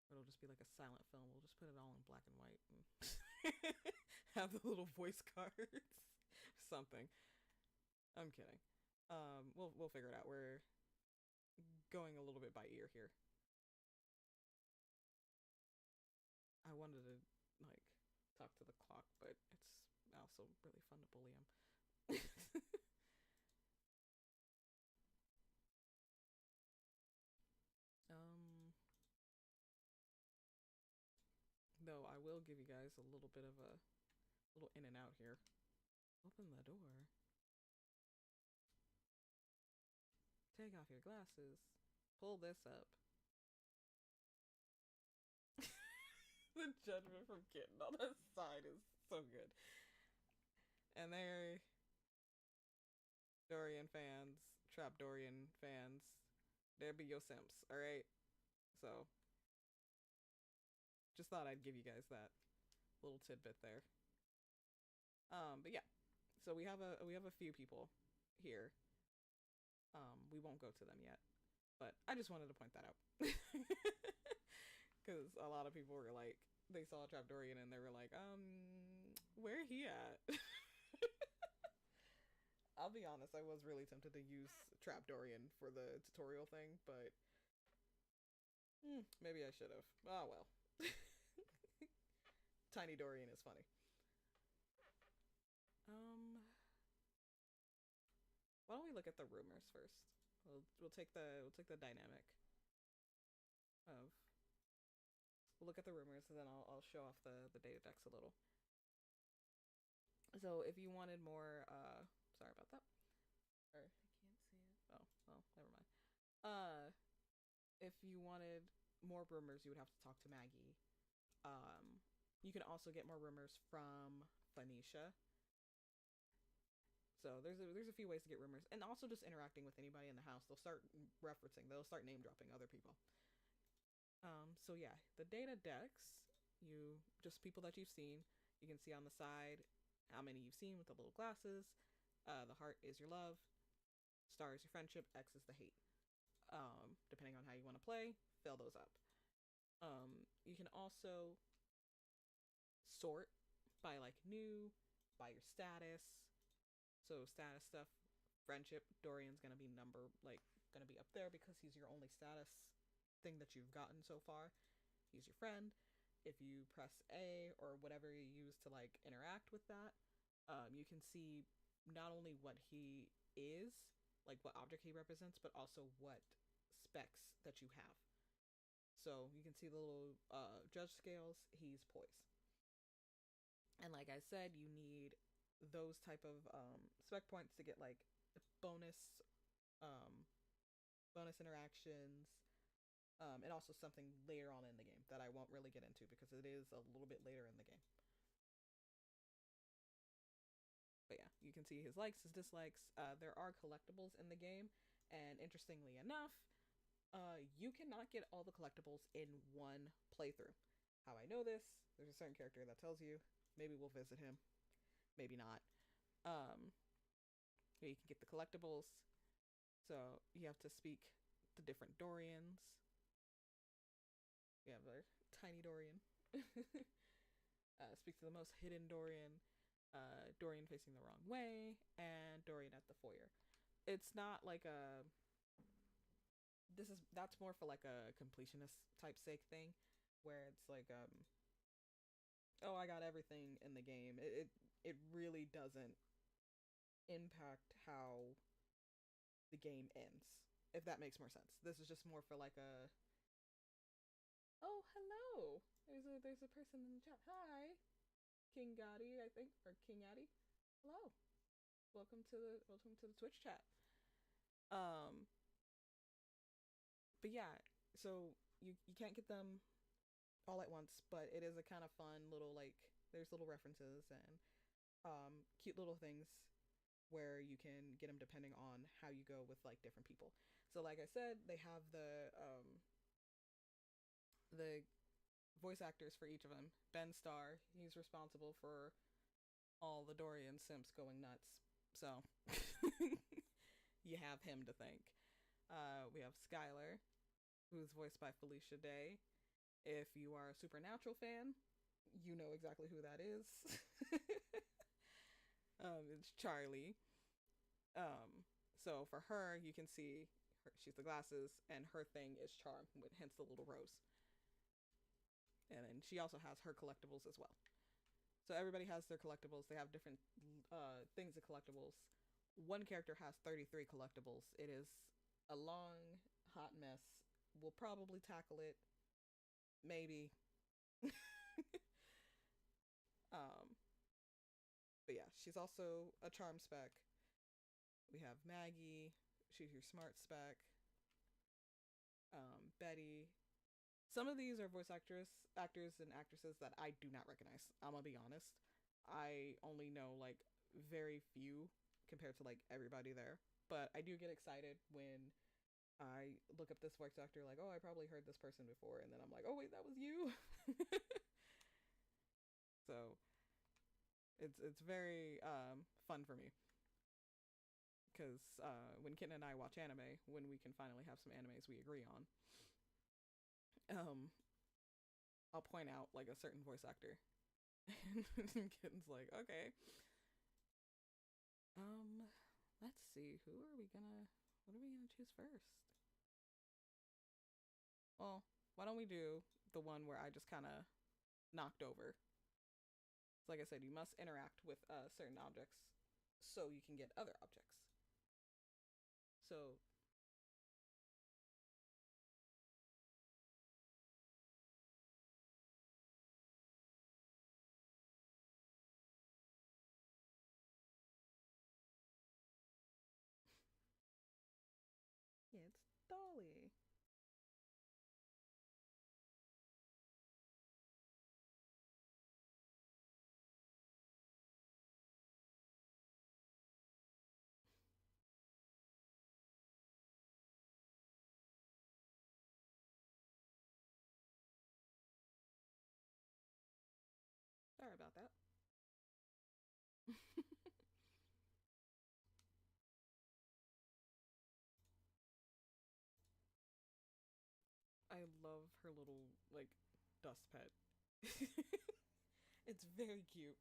Speaker 1: Or it'll just be like a silent film. We'll just put it all in black and white and have the little voice cards. Something. I'm kidding. We'll figure it out. We're going a little bit by ear here. I wanted to like talk to the clock, but it's also really fun to bully him. um though I will give you guys a little bit of a little in and out here. Open the door. Take off your glasses. Pull this up. The judgment from Kitten on the side is so good. And there, Dorian fans, Trap Dorian fans, there be your simps, alright? So, just thought I'd give you guys that little tidbit there. But yeah. So we have a few people here. We won't go to them yet. But I just wanted to point that out. Because a lot of people were like, they saw Trapdorian and they were like, where he at? I'll be honest, I was really tempted to use Trapdorian for the tutorial thing, but maybe I should have. Oh well. Tiny Dorian is funny. Why don't we look at the rumors first? We'll take the dynamic of, we'll look at the rumors and then I'll show off the data decks a little. So if you wanted more, sorry about that. Or,
Speaker 4: I can't see it.
Speaker 1: oh well, never mind. If you wanted more rumors, you would have to talk to Maggie. You can also get more rumors from Phoenicia. So there's a few ways to get rumors, and also just interacting with anybody in the house. They'll start name dropping other people. So yeah, the data decks, you just people that you've seen. You can see on the side how many you've seen with the little glasses. The heart is your love, star is your friendship, X is the hate. Depending on how you want to play, fill those up. You can also sort by like new, by your status. So status stuff, friendship, Dorian's gonna be gonna be up there because he's your only status thing that you've gotten so far. He's your friend. If you press A or whatever you use to like interact with that, you can see not only what he is, like what object he represents, but also what specs that you have. So you can see the little judge scales. He's poise. And like I said, you need those type of spec points to get like bonus interactions. It also something later on in the game that I won't really get into because it is a little bit later in the game. But yeah, you can see his likes, his dislikes. There are collectibles in the game, and interestingly enough, you cannot get all the collectibles in one playthrough. How I know this, there's a certain character that tells you. Maybe we'll visit him, maybe not. You can get the collectibles, so you have to speak to different Dorians. We have a tiny Dorian. Speak to the most hidden Dorian, Dorian facing the wrong way, and Dorian at the foyer. It's not like a that's more for like a completionist type sake thing, where it's like oh, I got everything in the game. It really doesn't impact how the game ends, if that makes more sense. This is just more for like a, oh, hello, there's a person in the chat. Hi, King Gotti, I think, or King Addy. Hello, welcome to the Twitch chat. But yeah, so you can't get them all at once, but it is a kind of fun little, like, there's little references and cute little things where you can get them depending on how you go with like different people. So like I said, they have the voice actors for each of them. Ben Starr, he's responsible for all the Dorian simps going nuts. So you have him to thank. We have Skylar, who's voiced by Felicia Day. If you are a Supernatural fan, you know exactly who that is. It's Charlie. So for her, you can see she's the glasses, and her thing is charm, with hence the little rose. And then she also has her collectibles as well. So everybody has their collectibles. They have different things of collectibles. One character has 33 collectibles. It is a long, hot mess. We'll probably tackle it. Maybe. But yeah, she's also a charm spec. We have Maggie, she's your smart spec. Betty. Some of these are voice actors and actresses that I do not recognize. I'm gonna be honest. I only know like very few compared to like everybody there. But I do get excited when I look up this voice actor, like, oh, I probably heard this person before, and then I'm like, oh wait, that was you. So it's very fun for me, because when Kitten and I watch anime, when we can finally have some animes we agree on, I'll point out like a certain voice actor, and Kitten's like, okay, let's see, what are we gonna choose first? Well, why don't we do the one where I just kind of knocked over. So like I said, you must interact with certain objects so you can get other objects. So it's Dolly. Sorry about that. I love her little, like, dust pet. It's very cute.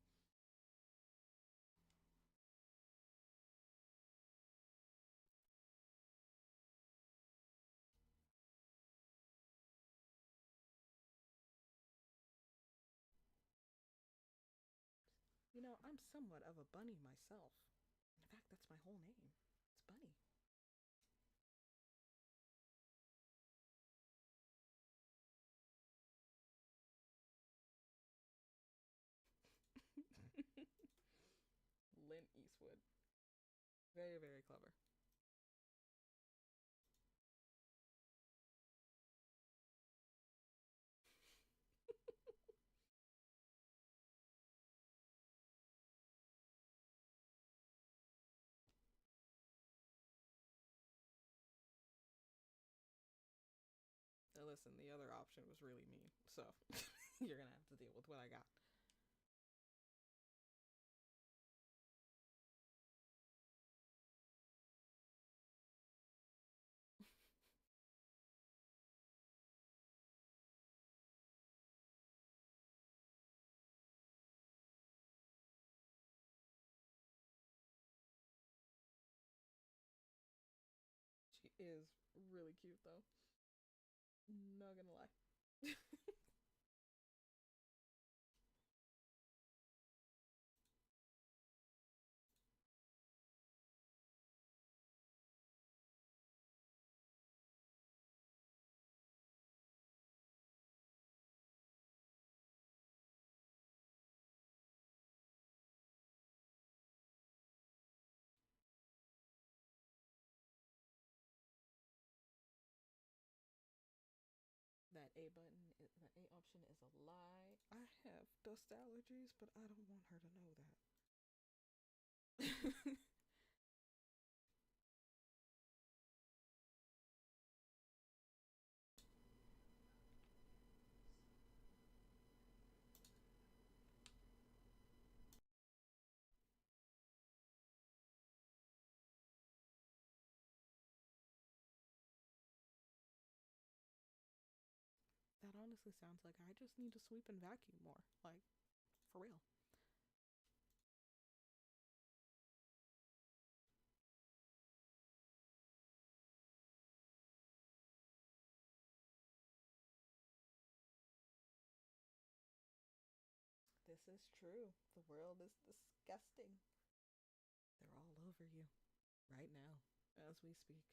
Speaker 1: You know, I'm somewhat of a bunny myself. In fact, that's my whole name. It's Bunny. Lynn Eastwood. Very, very clever. listen, the other option was really mean, so you're gonna have to deal with what I got. She is really cute though. Not gonna lie. That A button, the A option is a lie. I have dust allergies, but I don't want her to know that. That honestly sounds like I just need to sweep and vacuum more. Like, for real. This is true. The world is disgusting. They're all over you right now as we speak.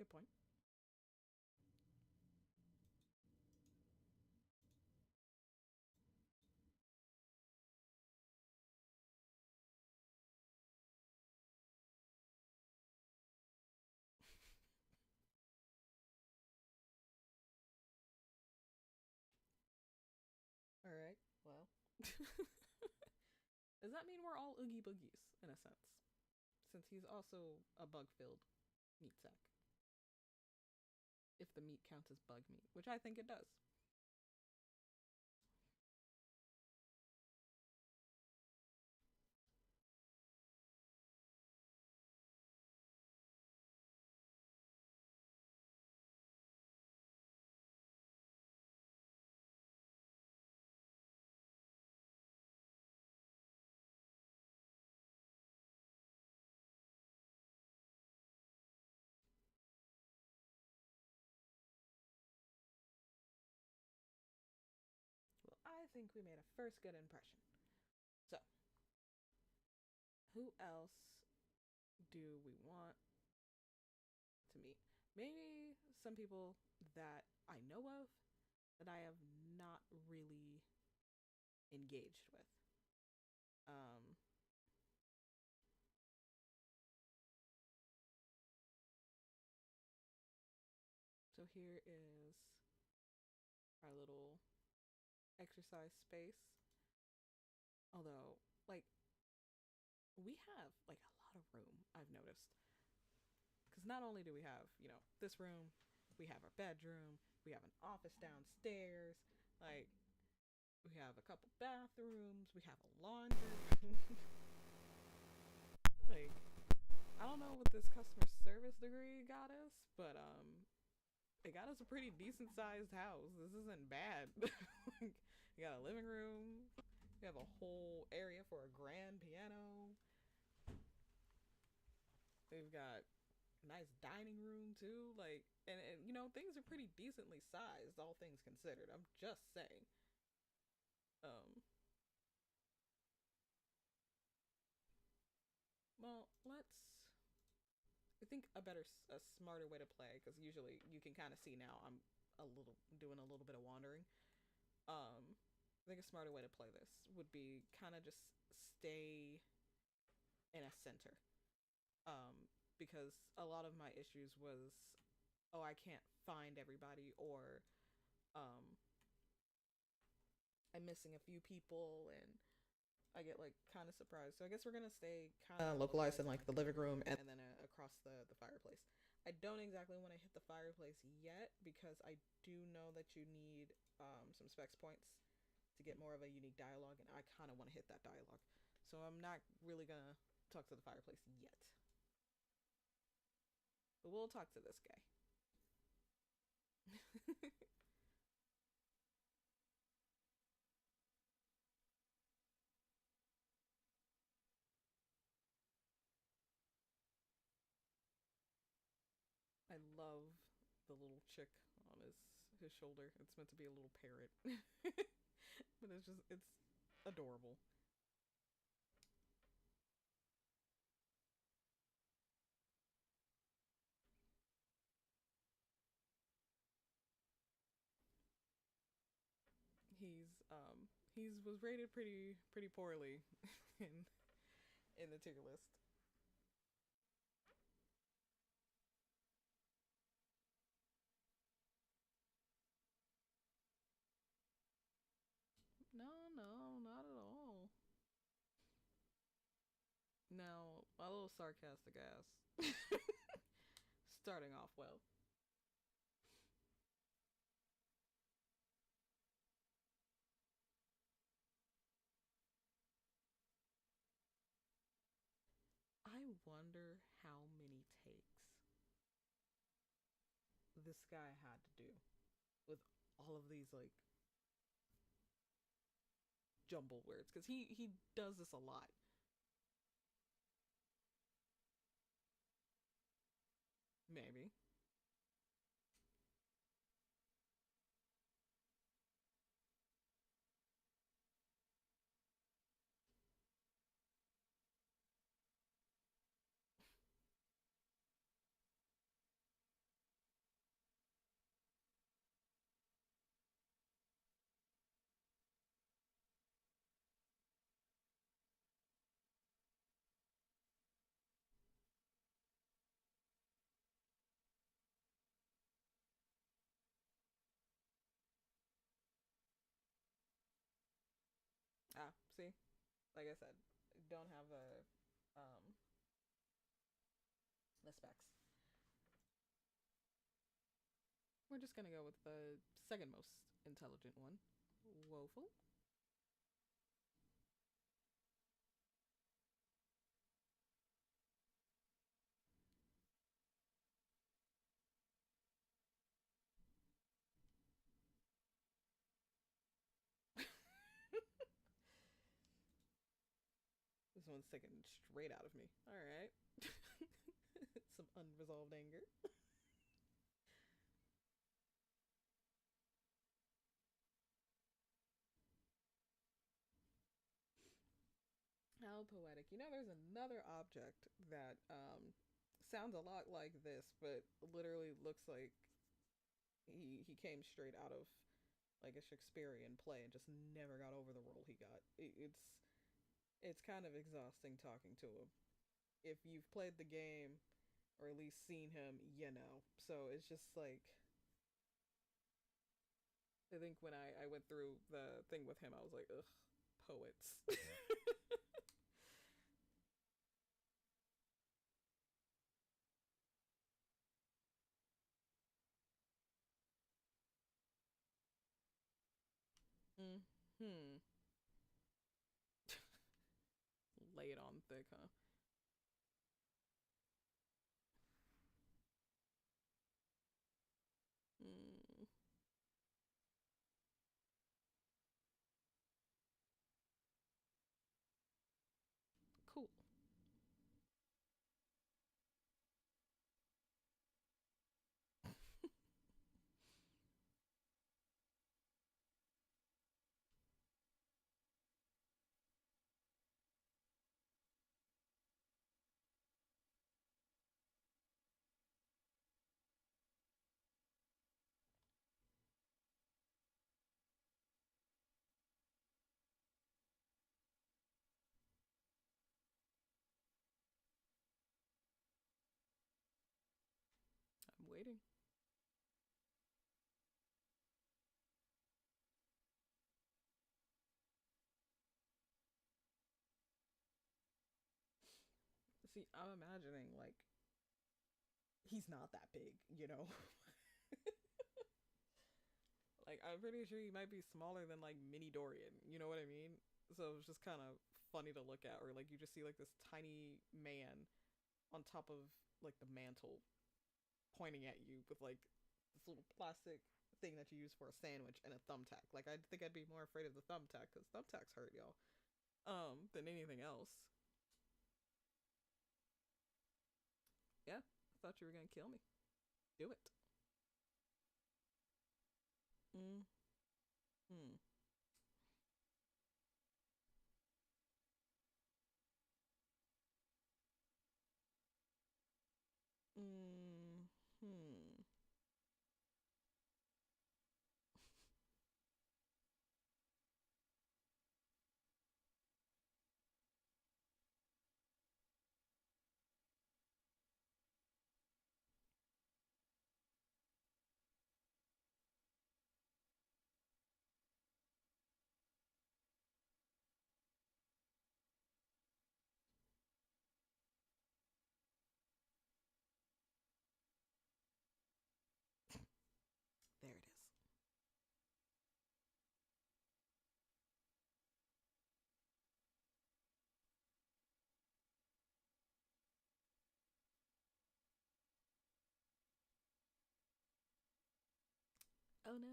Speaker 1: Good point. All right. Well, does that mean we're all Oogie Boogies in a sense? Since he's also a bug-filled meat sack. If the meat counts as bug meat, which I think it does. Well, I think we made a first good impression. So, who else do we want to meet? Maybe some people that I know of that I have not really engaged with. Um, so here is our little exercise space. Although, like, we have like a lot of room, I've noticed. Because not only do we have, this room, we have our bedroom, we have an office downstairs, like, we have a couple bathrooms, we have a laundry room. Like, I don't know what this customer service degree got us, but it got us a pretty decent sized house. This isn't bad. Like, you got a living room, you have a whole area for a grand piano. We've got a nice dining room too. Like, and things are pretty decently sized, all things considered. I'm just saying. Um, well, let's. I think a smarter way to play, because usually you can kind of see now I'm doing a little bit of wandering. I think a smarter way to play this would be kind of just stay in a center. Because a lot of my issues was, oh, I can't find everybody, or um I'm missing a few people and I get like kind of surprised. So I guess we're gonna stay kind of localized in like the living room and then across the fireplace. I don't exactly want to hit the fireplace yet because I do know that you need some specs points to get more of a unique dialogue, and I kind of want to hit that dialogue. So I'm not really gonna talk to the fireplace yet, but we'll talk to this guy. I love the little chick on his shoulder. It's meant to be a little parrot, but it's adorable. He's was rated pretty poorly in in the tier list. No, no, not at all. Now, a little sarcastic ass. Starting off well. I wonder how many takes this guy had to do with all of these like jumble words because he does this a lot. Maybe. Ah, see, like I said, don't have a um the specs. We're just gonna go with the second most intelligent one, Woeful. This one's taken straight out of me. All right. Some unresolved anger. How poetic. You know, there's another object that sounds a lot like this, but literally looks like he came straight out of like a Shakespearean play and just never got over the role he got. It's kind of exhausting talking to him. If you've played the game or at least seen him, you know. So it's just like I think when I went through the thing with him, I was like, ugh, poets. Hmm. Lay it on thick, huh? Hmm. Cool. I'm waiting. See, I'm imagining like he's not that big, you know? Like I'm pretty sure he might be smaller than like Mini Dorian, you know what I mean? So it's just kind of funny to look at, or like you just see like this tiny man on top of like the mantle pointing at you with like this little plastic thing that you use for a sandwich and a thumbtack. Like I think I'd be more afraid of the thumbtack because thumbtacks hurt, y'all, than anything else. Yeah, I thought you were gonna kill me. Do it. Mm. Hmm. Mm. Hmm. There it is. Oh no.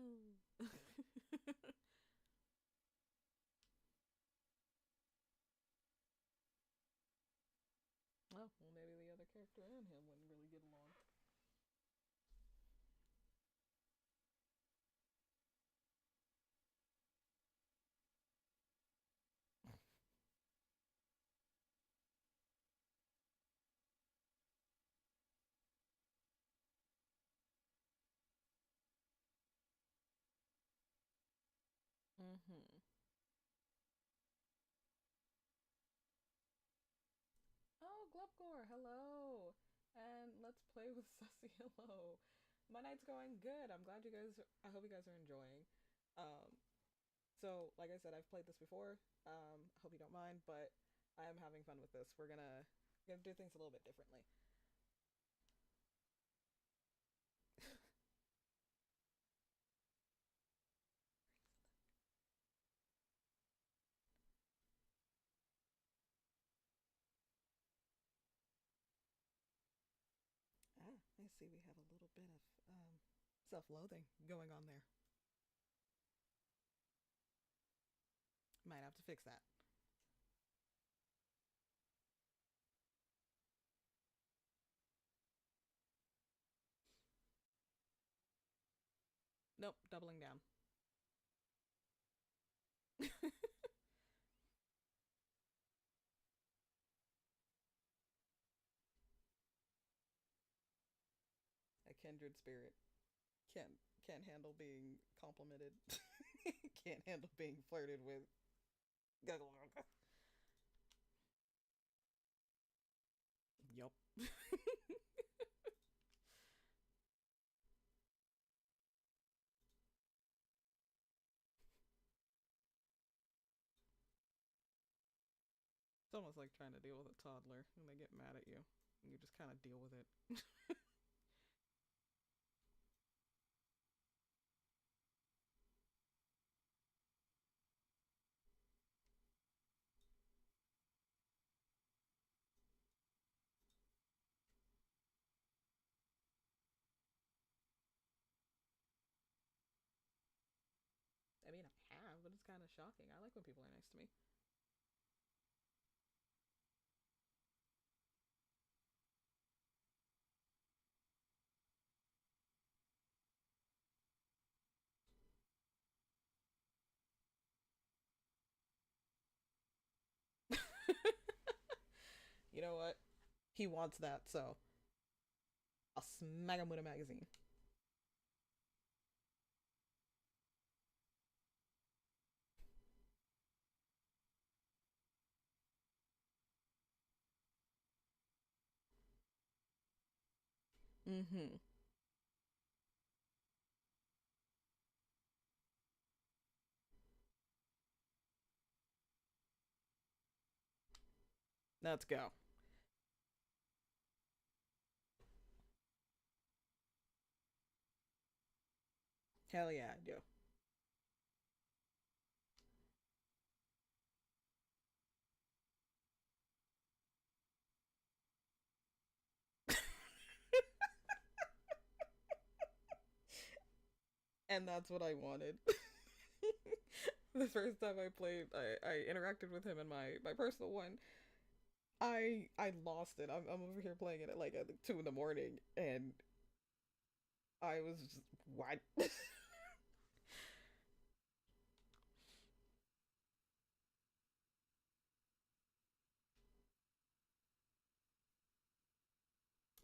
Speaker 1: Oh, well, maybe the other character and him wouldn't really get along. Mm-hmm. Oh, Glubgore, hello. And let's play with Sussy, hello. My night's going good. I hope you guys are enjoying. Um, so, like I said, I've played this before. I hope you don't mind, but I am having fun with this. We're gonna do things a little bit differently. Ah, I see we have a little bit of self-loathing going on there. Might have to fix that. Nope, doubling down. A kindred spirit can't handle being complimented. Can't handle being flirted with. Yup. It's almost like trying to deal with a toddler and they get mad at you. And you just kind of deal with it. I mean, I have, but it's kind of shocking. I like when people are nice to me. You know what? He wants that, so I'll smack him with a magazine. Mm-hmm. Let's go. Hell yeah, I do. And that's what I wanted. The first time I played, I interacted with him in my personal one. I lost it. I'm over here playing it at like 2 in the morning, and I was just, what?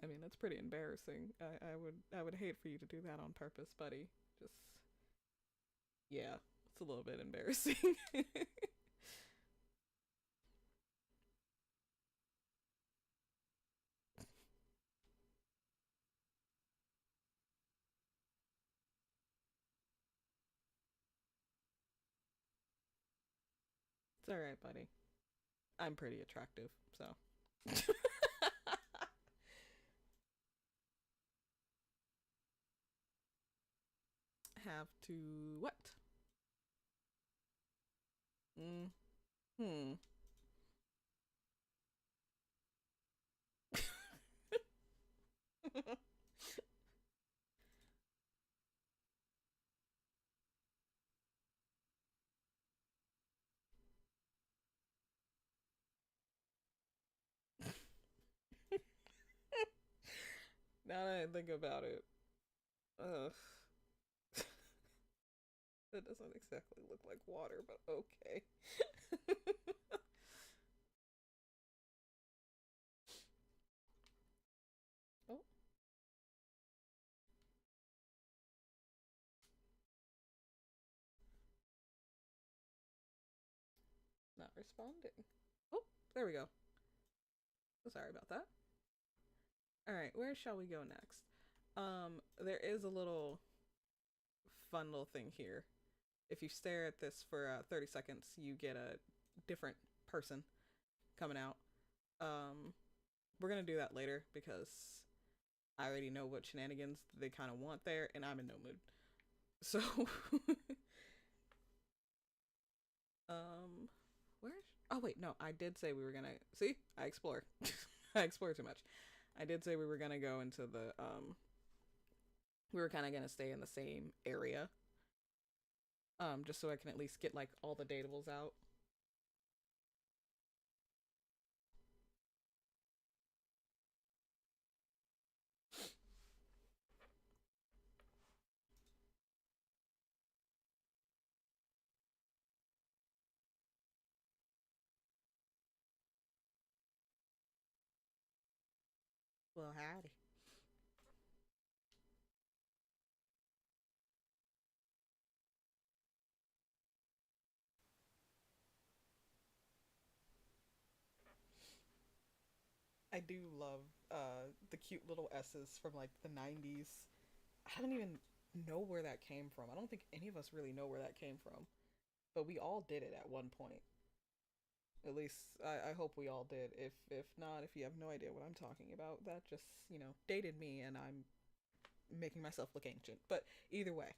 Speaker 1: I mean, that's pretty embarrassing. I would hate for you to do that on purpose, buddy. Just yeah, it's a little bit embarrassing. It's all right, buddy. I'm pretty attractive, so have to what? Mm, hmm. Now that I think about it, ugh, that doesn't exactly look like water, but okay. Oh, not responding. Oh, there we go. Sorry about that. All right, where shall we go next? There is a little fun little thing here. If you stare at this for 30 seconds, you get a different person coming out. Um, we're gonna do that later because I already know what shenanigans they kind of want there, and I'm in no mood. So, um, where? Oh wait, no, I did say we were gonna see. I explore. I explore too much. I did say we were gonna go into the we were kind of gonna stay in the same area, just so I can at least get like all the datables out. Well, howdy. I do love the cute little S's from like the 90s. I don't even know where that came from. I don't think any of us really know where that came from, but we all did it at one point. At least I hope we all did. If not, if you have no idea what I'm talking about, that just, dated me and I'm making myself look ancient. But either way,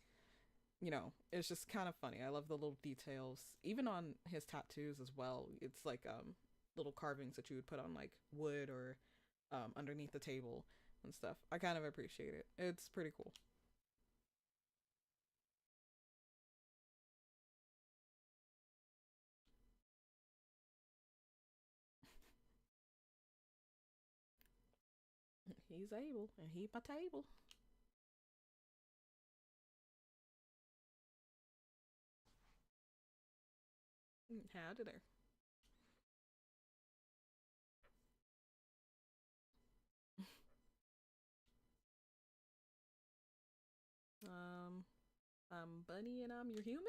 Speaker 1: it's just kind of funny. I love the little details, even on his tattoos as well. It's like little carvings that you would put on like wood or underneath the table and stuff. I kind of appreciate it. It's pretty cool. He's able, and he my table. Howdy there. Um, I'm Bunny, and I'm your human.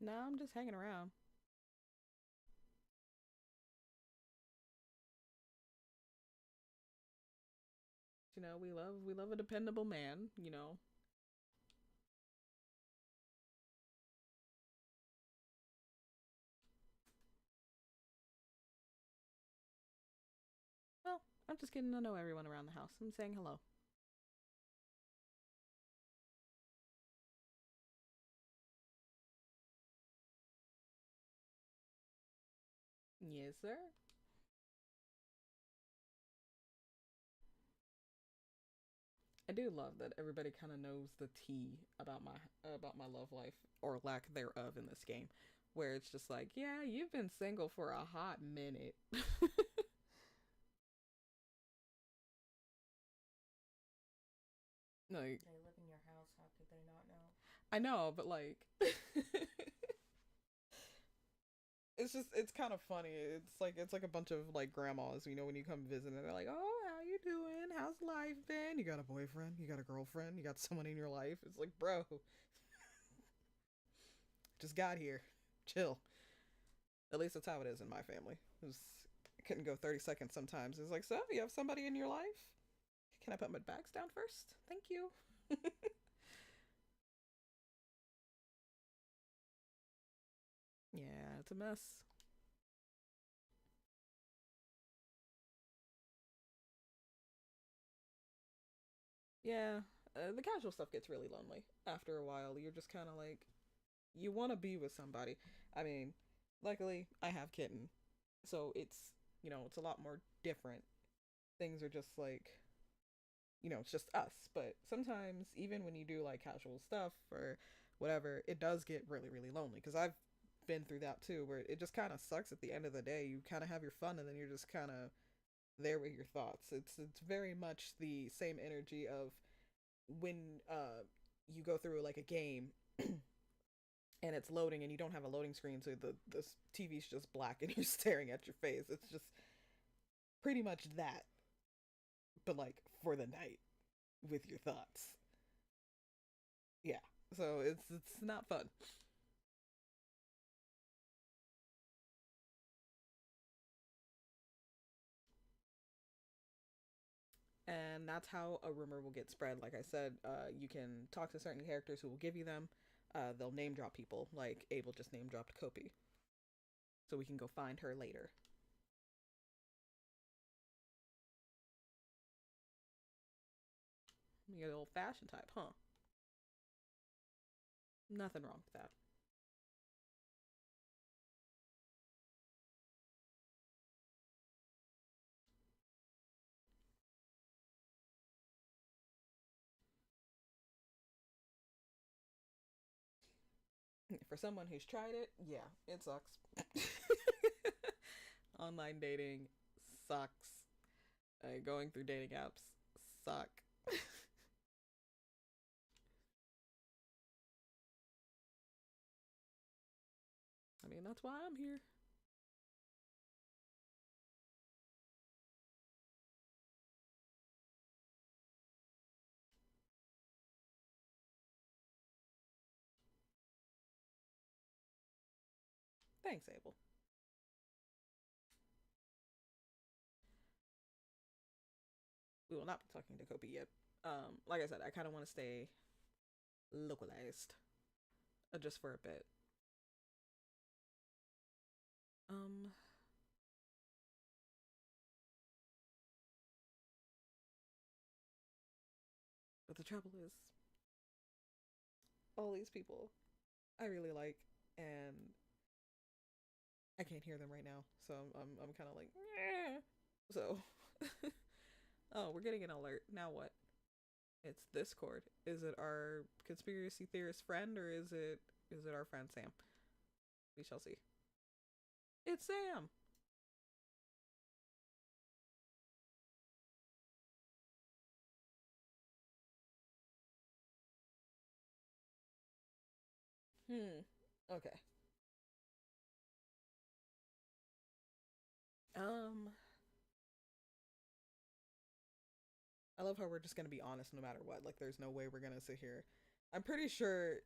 Speaker 1: Nah, I'm just hanging around. You know, we love a dependable man, you know. Well, I'm just getting to know everyone around the house. I'm saying hello. Yes, sir. I do love that everybody kind of knows the tea about my love life or lack thereof in this game, where it's just like, yeah, you've been single for a hot minute. Like,
Speaker 4: They live in your house. How could they not know?
Speaker 1: I know, but like, it's kind of funny. It's like a bunch of like grandmas, you know, when you come visit and they're like, "Oh, how you doing? How's life been? You got a boyfriend? You got a girlfriend? You got someone in your life?" It's like, "Bro, just got here. Chill." At least that's how it is in my family. It couldn't go 30 seconds sometimes. It's like, "So, you have somebody in your life? Can I put my bags down first? Thank you." Yeah, it's a mess. Yeah, the casual stuff gets really lonely after a while. You're just kind of like, you want to be with somebody. I mean, luckily I have kitten, so it's a lot more different. Things are just like, it's just us. But sometimes even when you do like casual stuff or whatever, it does get really really lonely because I've been through that too, where it just kind of sucks at the end of the day. You kind of have your fun and then you're just kind of there with your thoughts. It's very much the same energy of when you go through like a game and it's loading and you don't have a loading screen, so the TV's just black and you're staring at your face. It's just pretty much that, but like for the night with your thoughts. Yeah. So it's not fun. And that's how a rumor will get spread. Like I said, you can talk to certain characters who will give you them. They'll name drop people, like Abel just name dropped Kopi, so we can go find her later. You're the old fashioned type, huh? Nothing wrong with that. For someone who's tried it, yeah, it sucks. Online dating sucks. Going through dating apps suck. I mean, that's why I'm here. Thanks, Abel. We will not be talking to Kopi yet. Like I said, I kind of want to stay localized, just for a bit. Um, but the trouble is, all these people I really like, and I can't hear them right now, so I'm kind of like, "Nyeh." So, oh, we're getting an alert. Now what? It's Discord. Is it our conspiracy theorist friend or is it our friend Sam? We shall see. It's Sam. Hmm. Okay. Um, I love how we're just gonna be honest no matter what. Like, there's no way we're gonna sit here. I'm pretty sure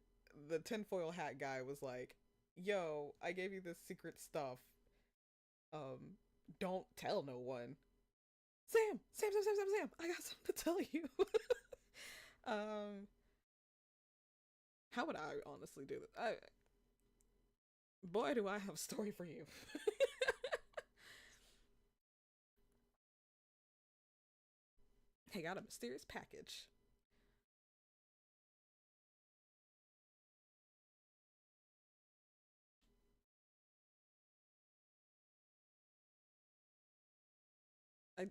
Speaker 1: the tinfoil hat guy was like, yo, I gave you this secret stuff. Don't tell no one. Sam, I got something to tell you. um, how would I honestly do this? Boy, do I have a story for you. I got a mysterious package.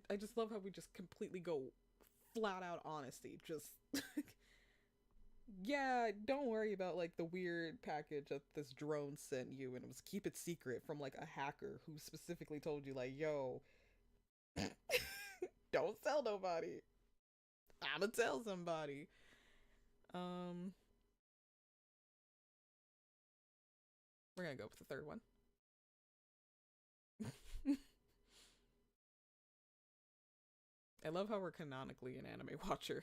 Speaker 1: I just love how we just completely go flat out honesty. Just yeah, don't worry about like the weird package that this drone sent you, and it was keep it secret from like a hacker who specifically told you like, yo, don't tell nobody. I'ma tell somebody. Um, we're gonna go with the third one. I love how we're canonically an anime watcher.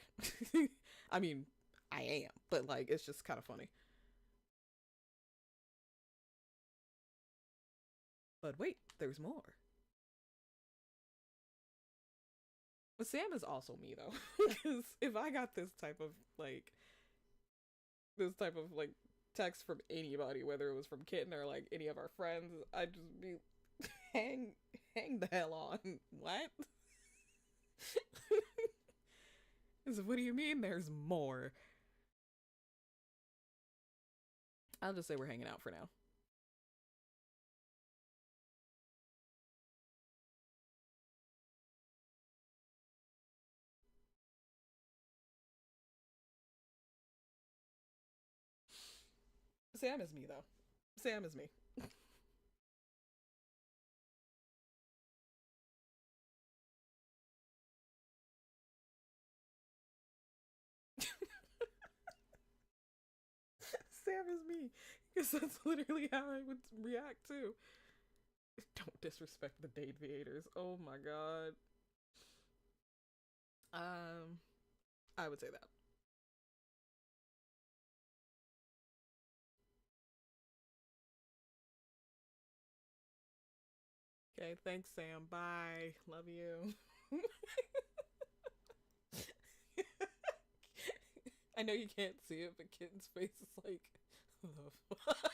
Speaker 1: I mean, I am, but like it's just kind of funny. But wait, there's more. But Sam is also me though, because if I got this type of like text from anybody, whether it was from Kitten or like any of our friends, I'd just be hang hang the hell on. What? So what do you mean there's more? I'll just say we're hanging out for now. Sam is me though. Sam is me. Sam is me. Because that's literally how I would react too. Don't disrespect the date creators. Oh my god. Um, I would say that. Okay, thanks, Sam. Bye. Love you. I know you can't see it, but Kitten's face is like, the fuck?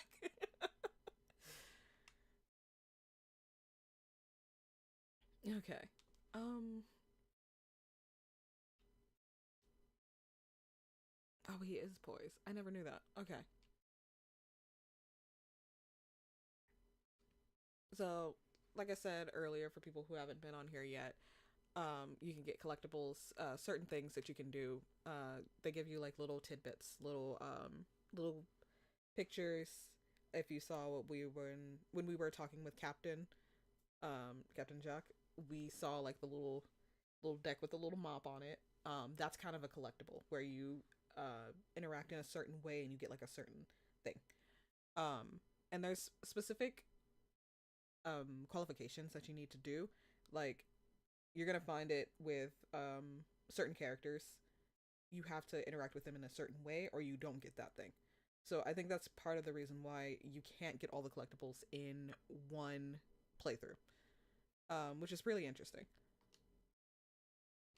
Speaker 1: Okay. Um. Oh, he is poised. I never knew that. Okay. So, like I said earlier, for people who haven't been on here yet, you can get collectibles, certain things that you can do. They give you like little tidbits, little pictures. If you saw what we were in when we were talking with Captain Jack, we saw like the little deck with a little mop on it. That's kind of a collectible where you interact in a certain way and you get like a certain thing. And there's specific qualifications that you need to do. Like you're gonna find it with certain characters. You have to interact with them in a certain way, or you don't get that thing. So I think that's part of the reason why you can't get all the collectibles in one playthrough, which is really interesting.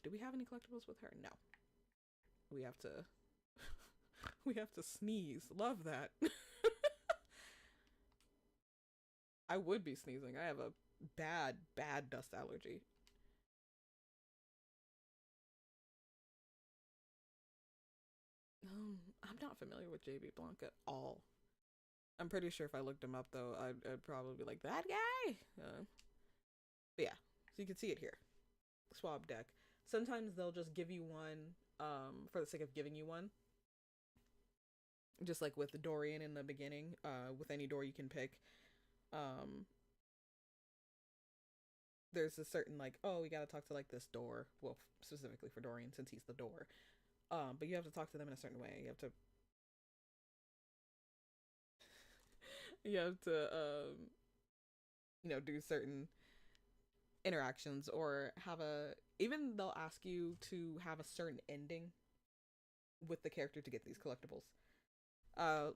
Speaker 1: Do we have any collectibles with her? No. We have to. We have to sneeze. Love that. I would be sneezing. I have a bad dust allergy. I'm not familiar with JB Blanc at all. I'm pretty sure if I looked him up though, I'd probably be like that guy. But yeah, so you can see it here. Swab deck. Sometimes they'll just give you one for the sake of giving you one. Just like with the Dorian in the beginning, with any door you can pick. Um there's a certain like, oh, we gotta talk to like this door. Well, specifically for Dorian since he's the door. But you have to talk to them in a certain way. You have to do certain interactions or have a even they'll ask you to have a certain ending with the character to get these collectibles.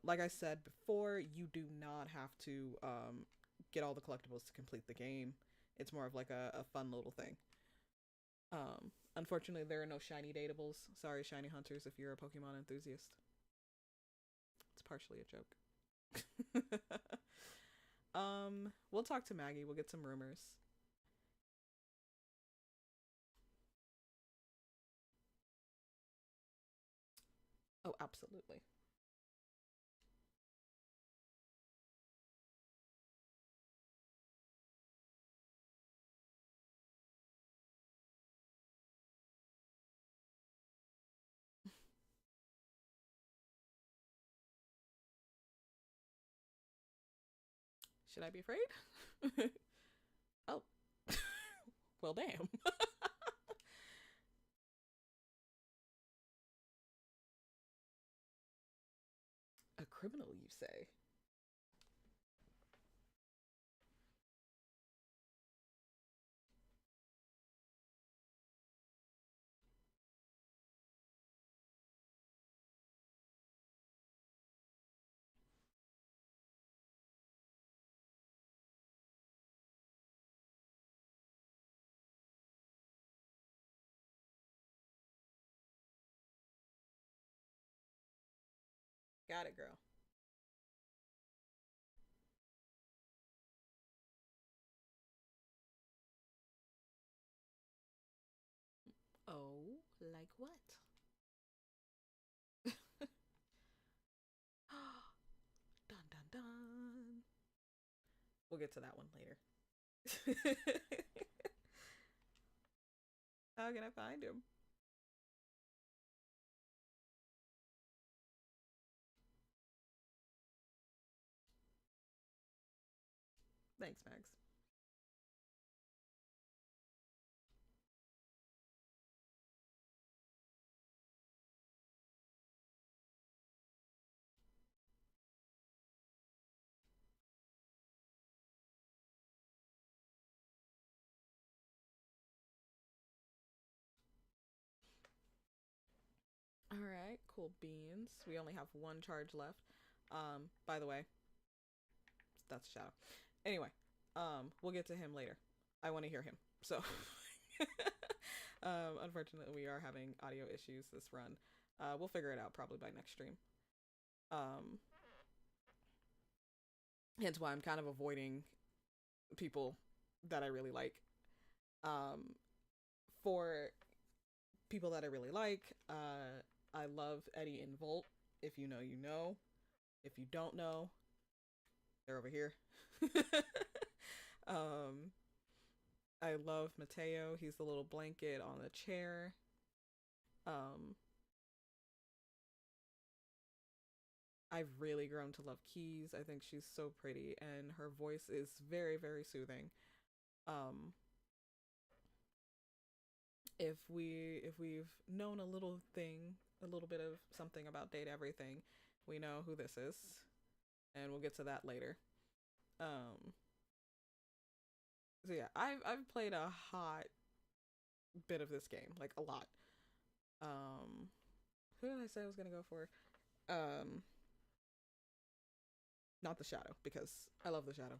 Speaker 1: Like I said before, you do not have to get all the collectibles to complete the game. It's more of like a fun little thing. Unfortunately, there are no shiny datables. Sorry, shiny hunters, if you're a Pokemon enthusiast. It's partially a joke. We'll talk to Maggie. We'll get some rumors. Oh, absolutely. Should I be afraid? Oh. Well, damn. A criminal, you say? Got it, girl. Oh, like what? Dun dun dun. We'll get to that one later. How can I find him? Thanks, Max. All right, cool beans. We only have one charge left. By the way, that's Shadow. Anyway, we'll get to him later. I want to hear him. So, unfortunately, we are having audio issues this run. We'll figure it out probably by next stream. Um, Hence why I'm kind of avoiding people that I really like. For people that I really like, I love Eddie and Volt. If you know, you know. If you don't know, they're over here. I love Mateo. He's the little blanket on the chair. I've really grown to love Keys. I think she's so pretty and her voice is very, very soothing. Um, if we've known a little thing, a little bit of something about Date Everything, we know who this is. And we'll get to that later. So yeah, I've played a hot bit of this game, like a lot. Who did I say I was gonna go for? Not the Shadow, because I love the Shadow.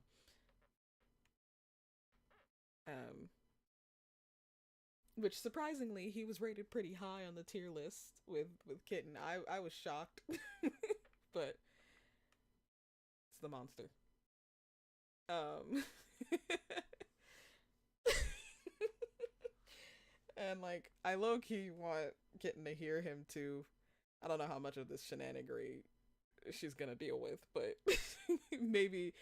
Speaker 1: Which surprisingly he was rated pretty high on the tier list with Kitten. I was shocked. But it's the monster. Um And like I low-key want Kitten to hear him too. I don't know how much of this shenanigery she's gonna deal with, but maybe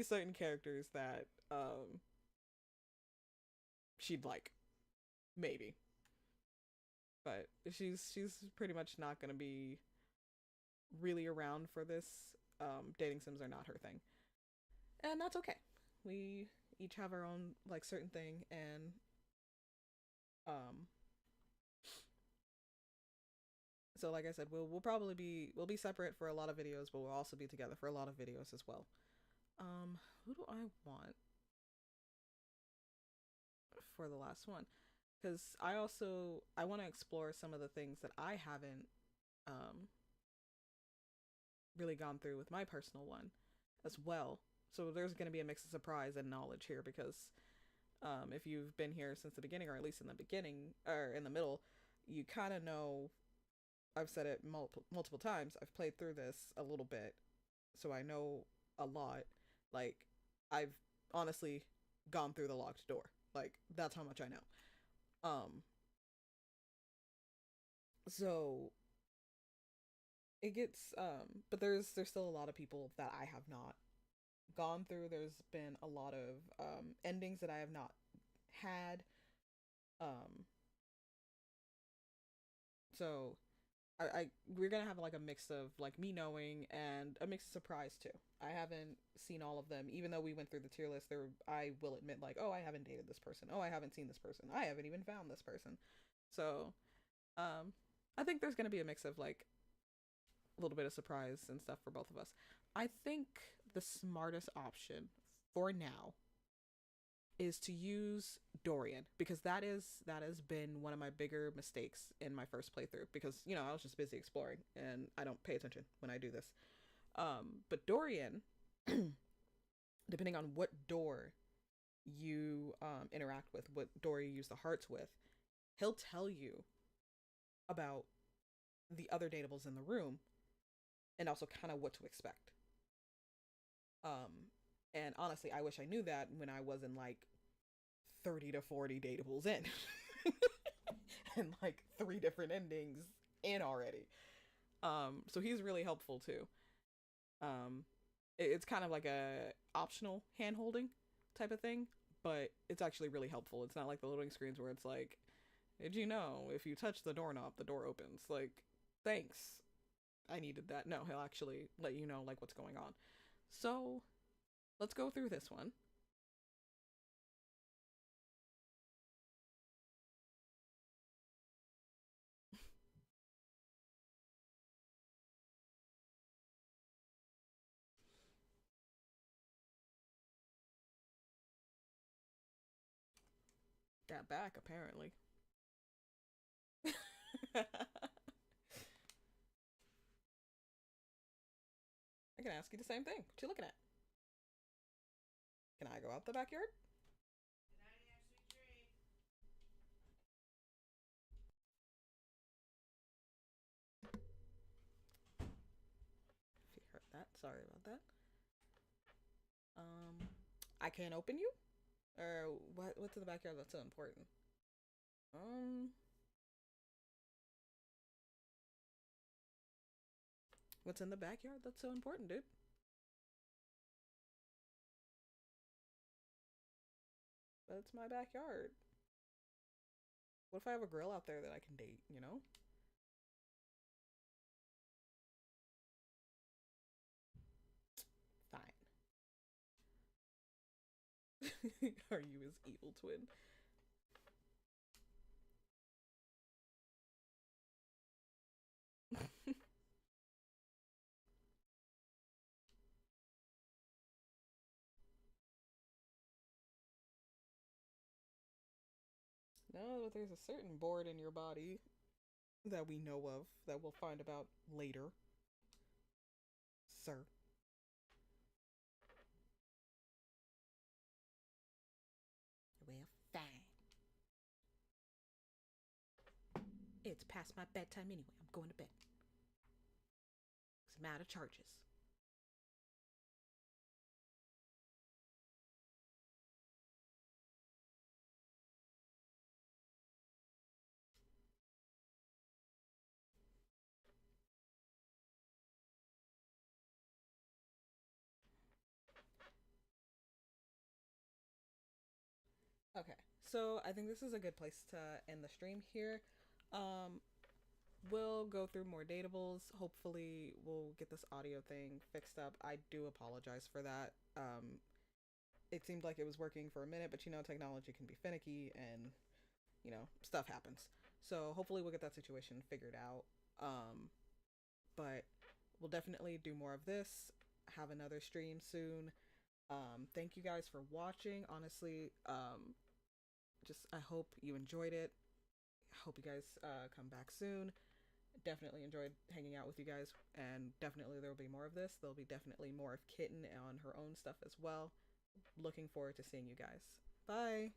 Speaker 1: certain characters that she'd like. Maybe. But she's pretty much not gonna be really around for this. Dating sims are not her thing. And that's okay. We each have our own like certain thing, and um so like I said, we'll probably we'll be separate for a lot of videos, but we'll also be together for a lot of videos as well. Who do I want for the last one? Because I want to explore some of the things that I haven't really gone through with my personal one as well. So there's going to be a mix of surprise and knowledge here because if you've been here since the beginning, or at least in the beginning or in the middle, you kind of know. I've said it multiple times. I've played through this a little bit, so I know a lot. Like, I've honestly gone through the locked door. Like, that's how much I know. So it gets but there's still a lot of people that I have not gone through. There's been a lot of endings that I have not had. Um so I we're gonna have like a mix of like me knowing and a mix of surprise too. I haven't seen all of them, even though we went through the tier list. There, I will admit, like, oh, I haven't dated this person. Oh, I haven't seen this person. I haven't even found this person. So, I think there's gonna be a mix of like a little bit of surprise and stuff for both of us. I think the smartest option for now is to use Dorian, because that has been one of my bigger mistakes in my first playthrough, because I was just busy exploring and I don't pay attention when I do this. But Dorian, depending on what door you interact with, what door you use the hearts with, he'll tell you about the other dateables in the room and also kind of what to expect. And honestly, I wish I knew that when I was in like 30 to 40 dateables in. And like 3 different endings in already. So he's really helpful too. It's kind of like a optional hand holding type of thing, but it's actually really helpful. It's not like the loading screens where it's like, did you know if you touch the doorknob, the door opens? Like, thanks. I needed that. No, he'll actually let you know like what's going on. So let's go through this one. Got back, apparently. I can ask you the same thing. What you looking at? Can I go out the backyard? If you heard that, sorry about that. I can't open you? Or what's in the backyard that's so important? What's in the backyard that's so important, dude? But it's my backyard. What if I have a girl out there that I can date, you know? Fine. Are you his evil twin? No, but there's a certain board in your body that we know of that we'll find about later, sir. Well, fine. It's past my bedtime anyway. I'm going to bed. 'Cause I'm out of charges. Okay, so I think this is a good place to end the stream here. Um, we'll go through more dateables. Hopefully, we'll get this audio thing fixed up. I do apologize for that. It seemed like it was working for a minute, but technology can be finicky and, stuff happens. So hopefully, we'll get that situation figured out. But we'll definitely do more of this. Have another stream soon. Thank you guys for watching. Honestly, just I hope you enjoyed it. I hope you guys come back soon. definitely enjoyed hanging out with you guys, and definitely there will be more of this. There'll be definitely more of Kitten on her own stuff as well. Looking forward to seeing you guys. Bye!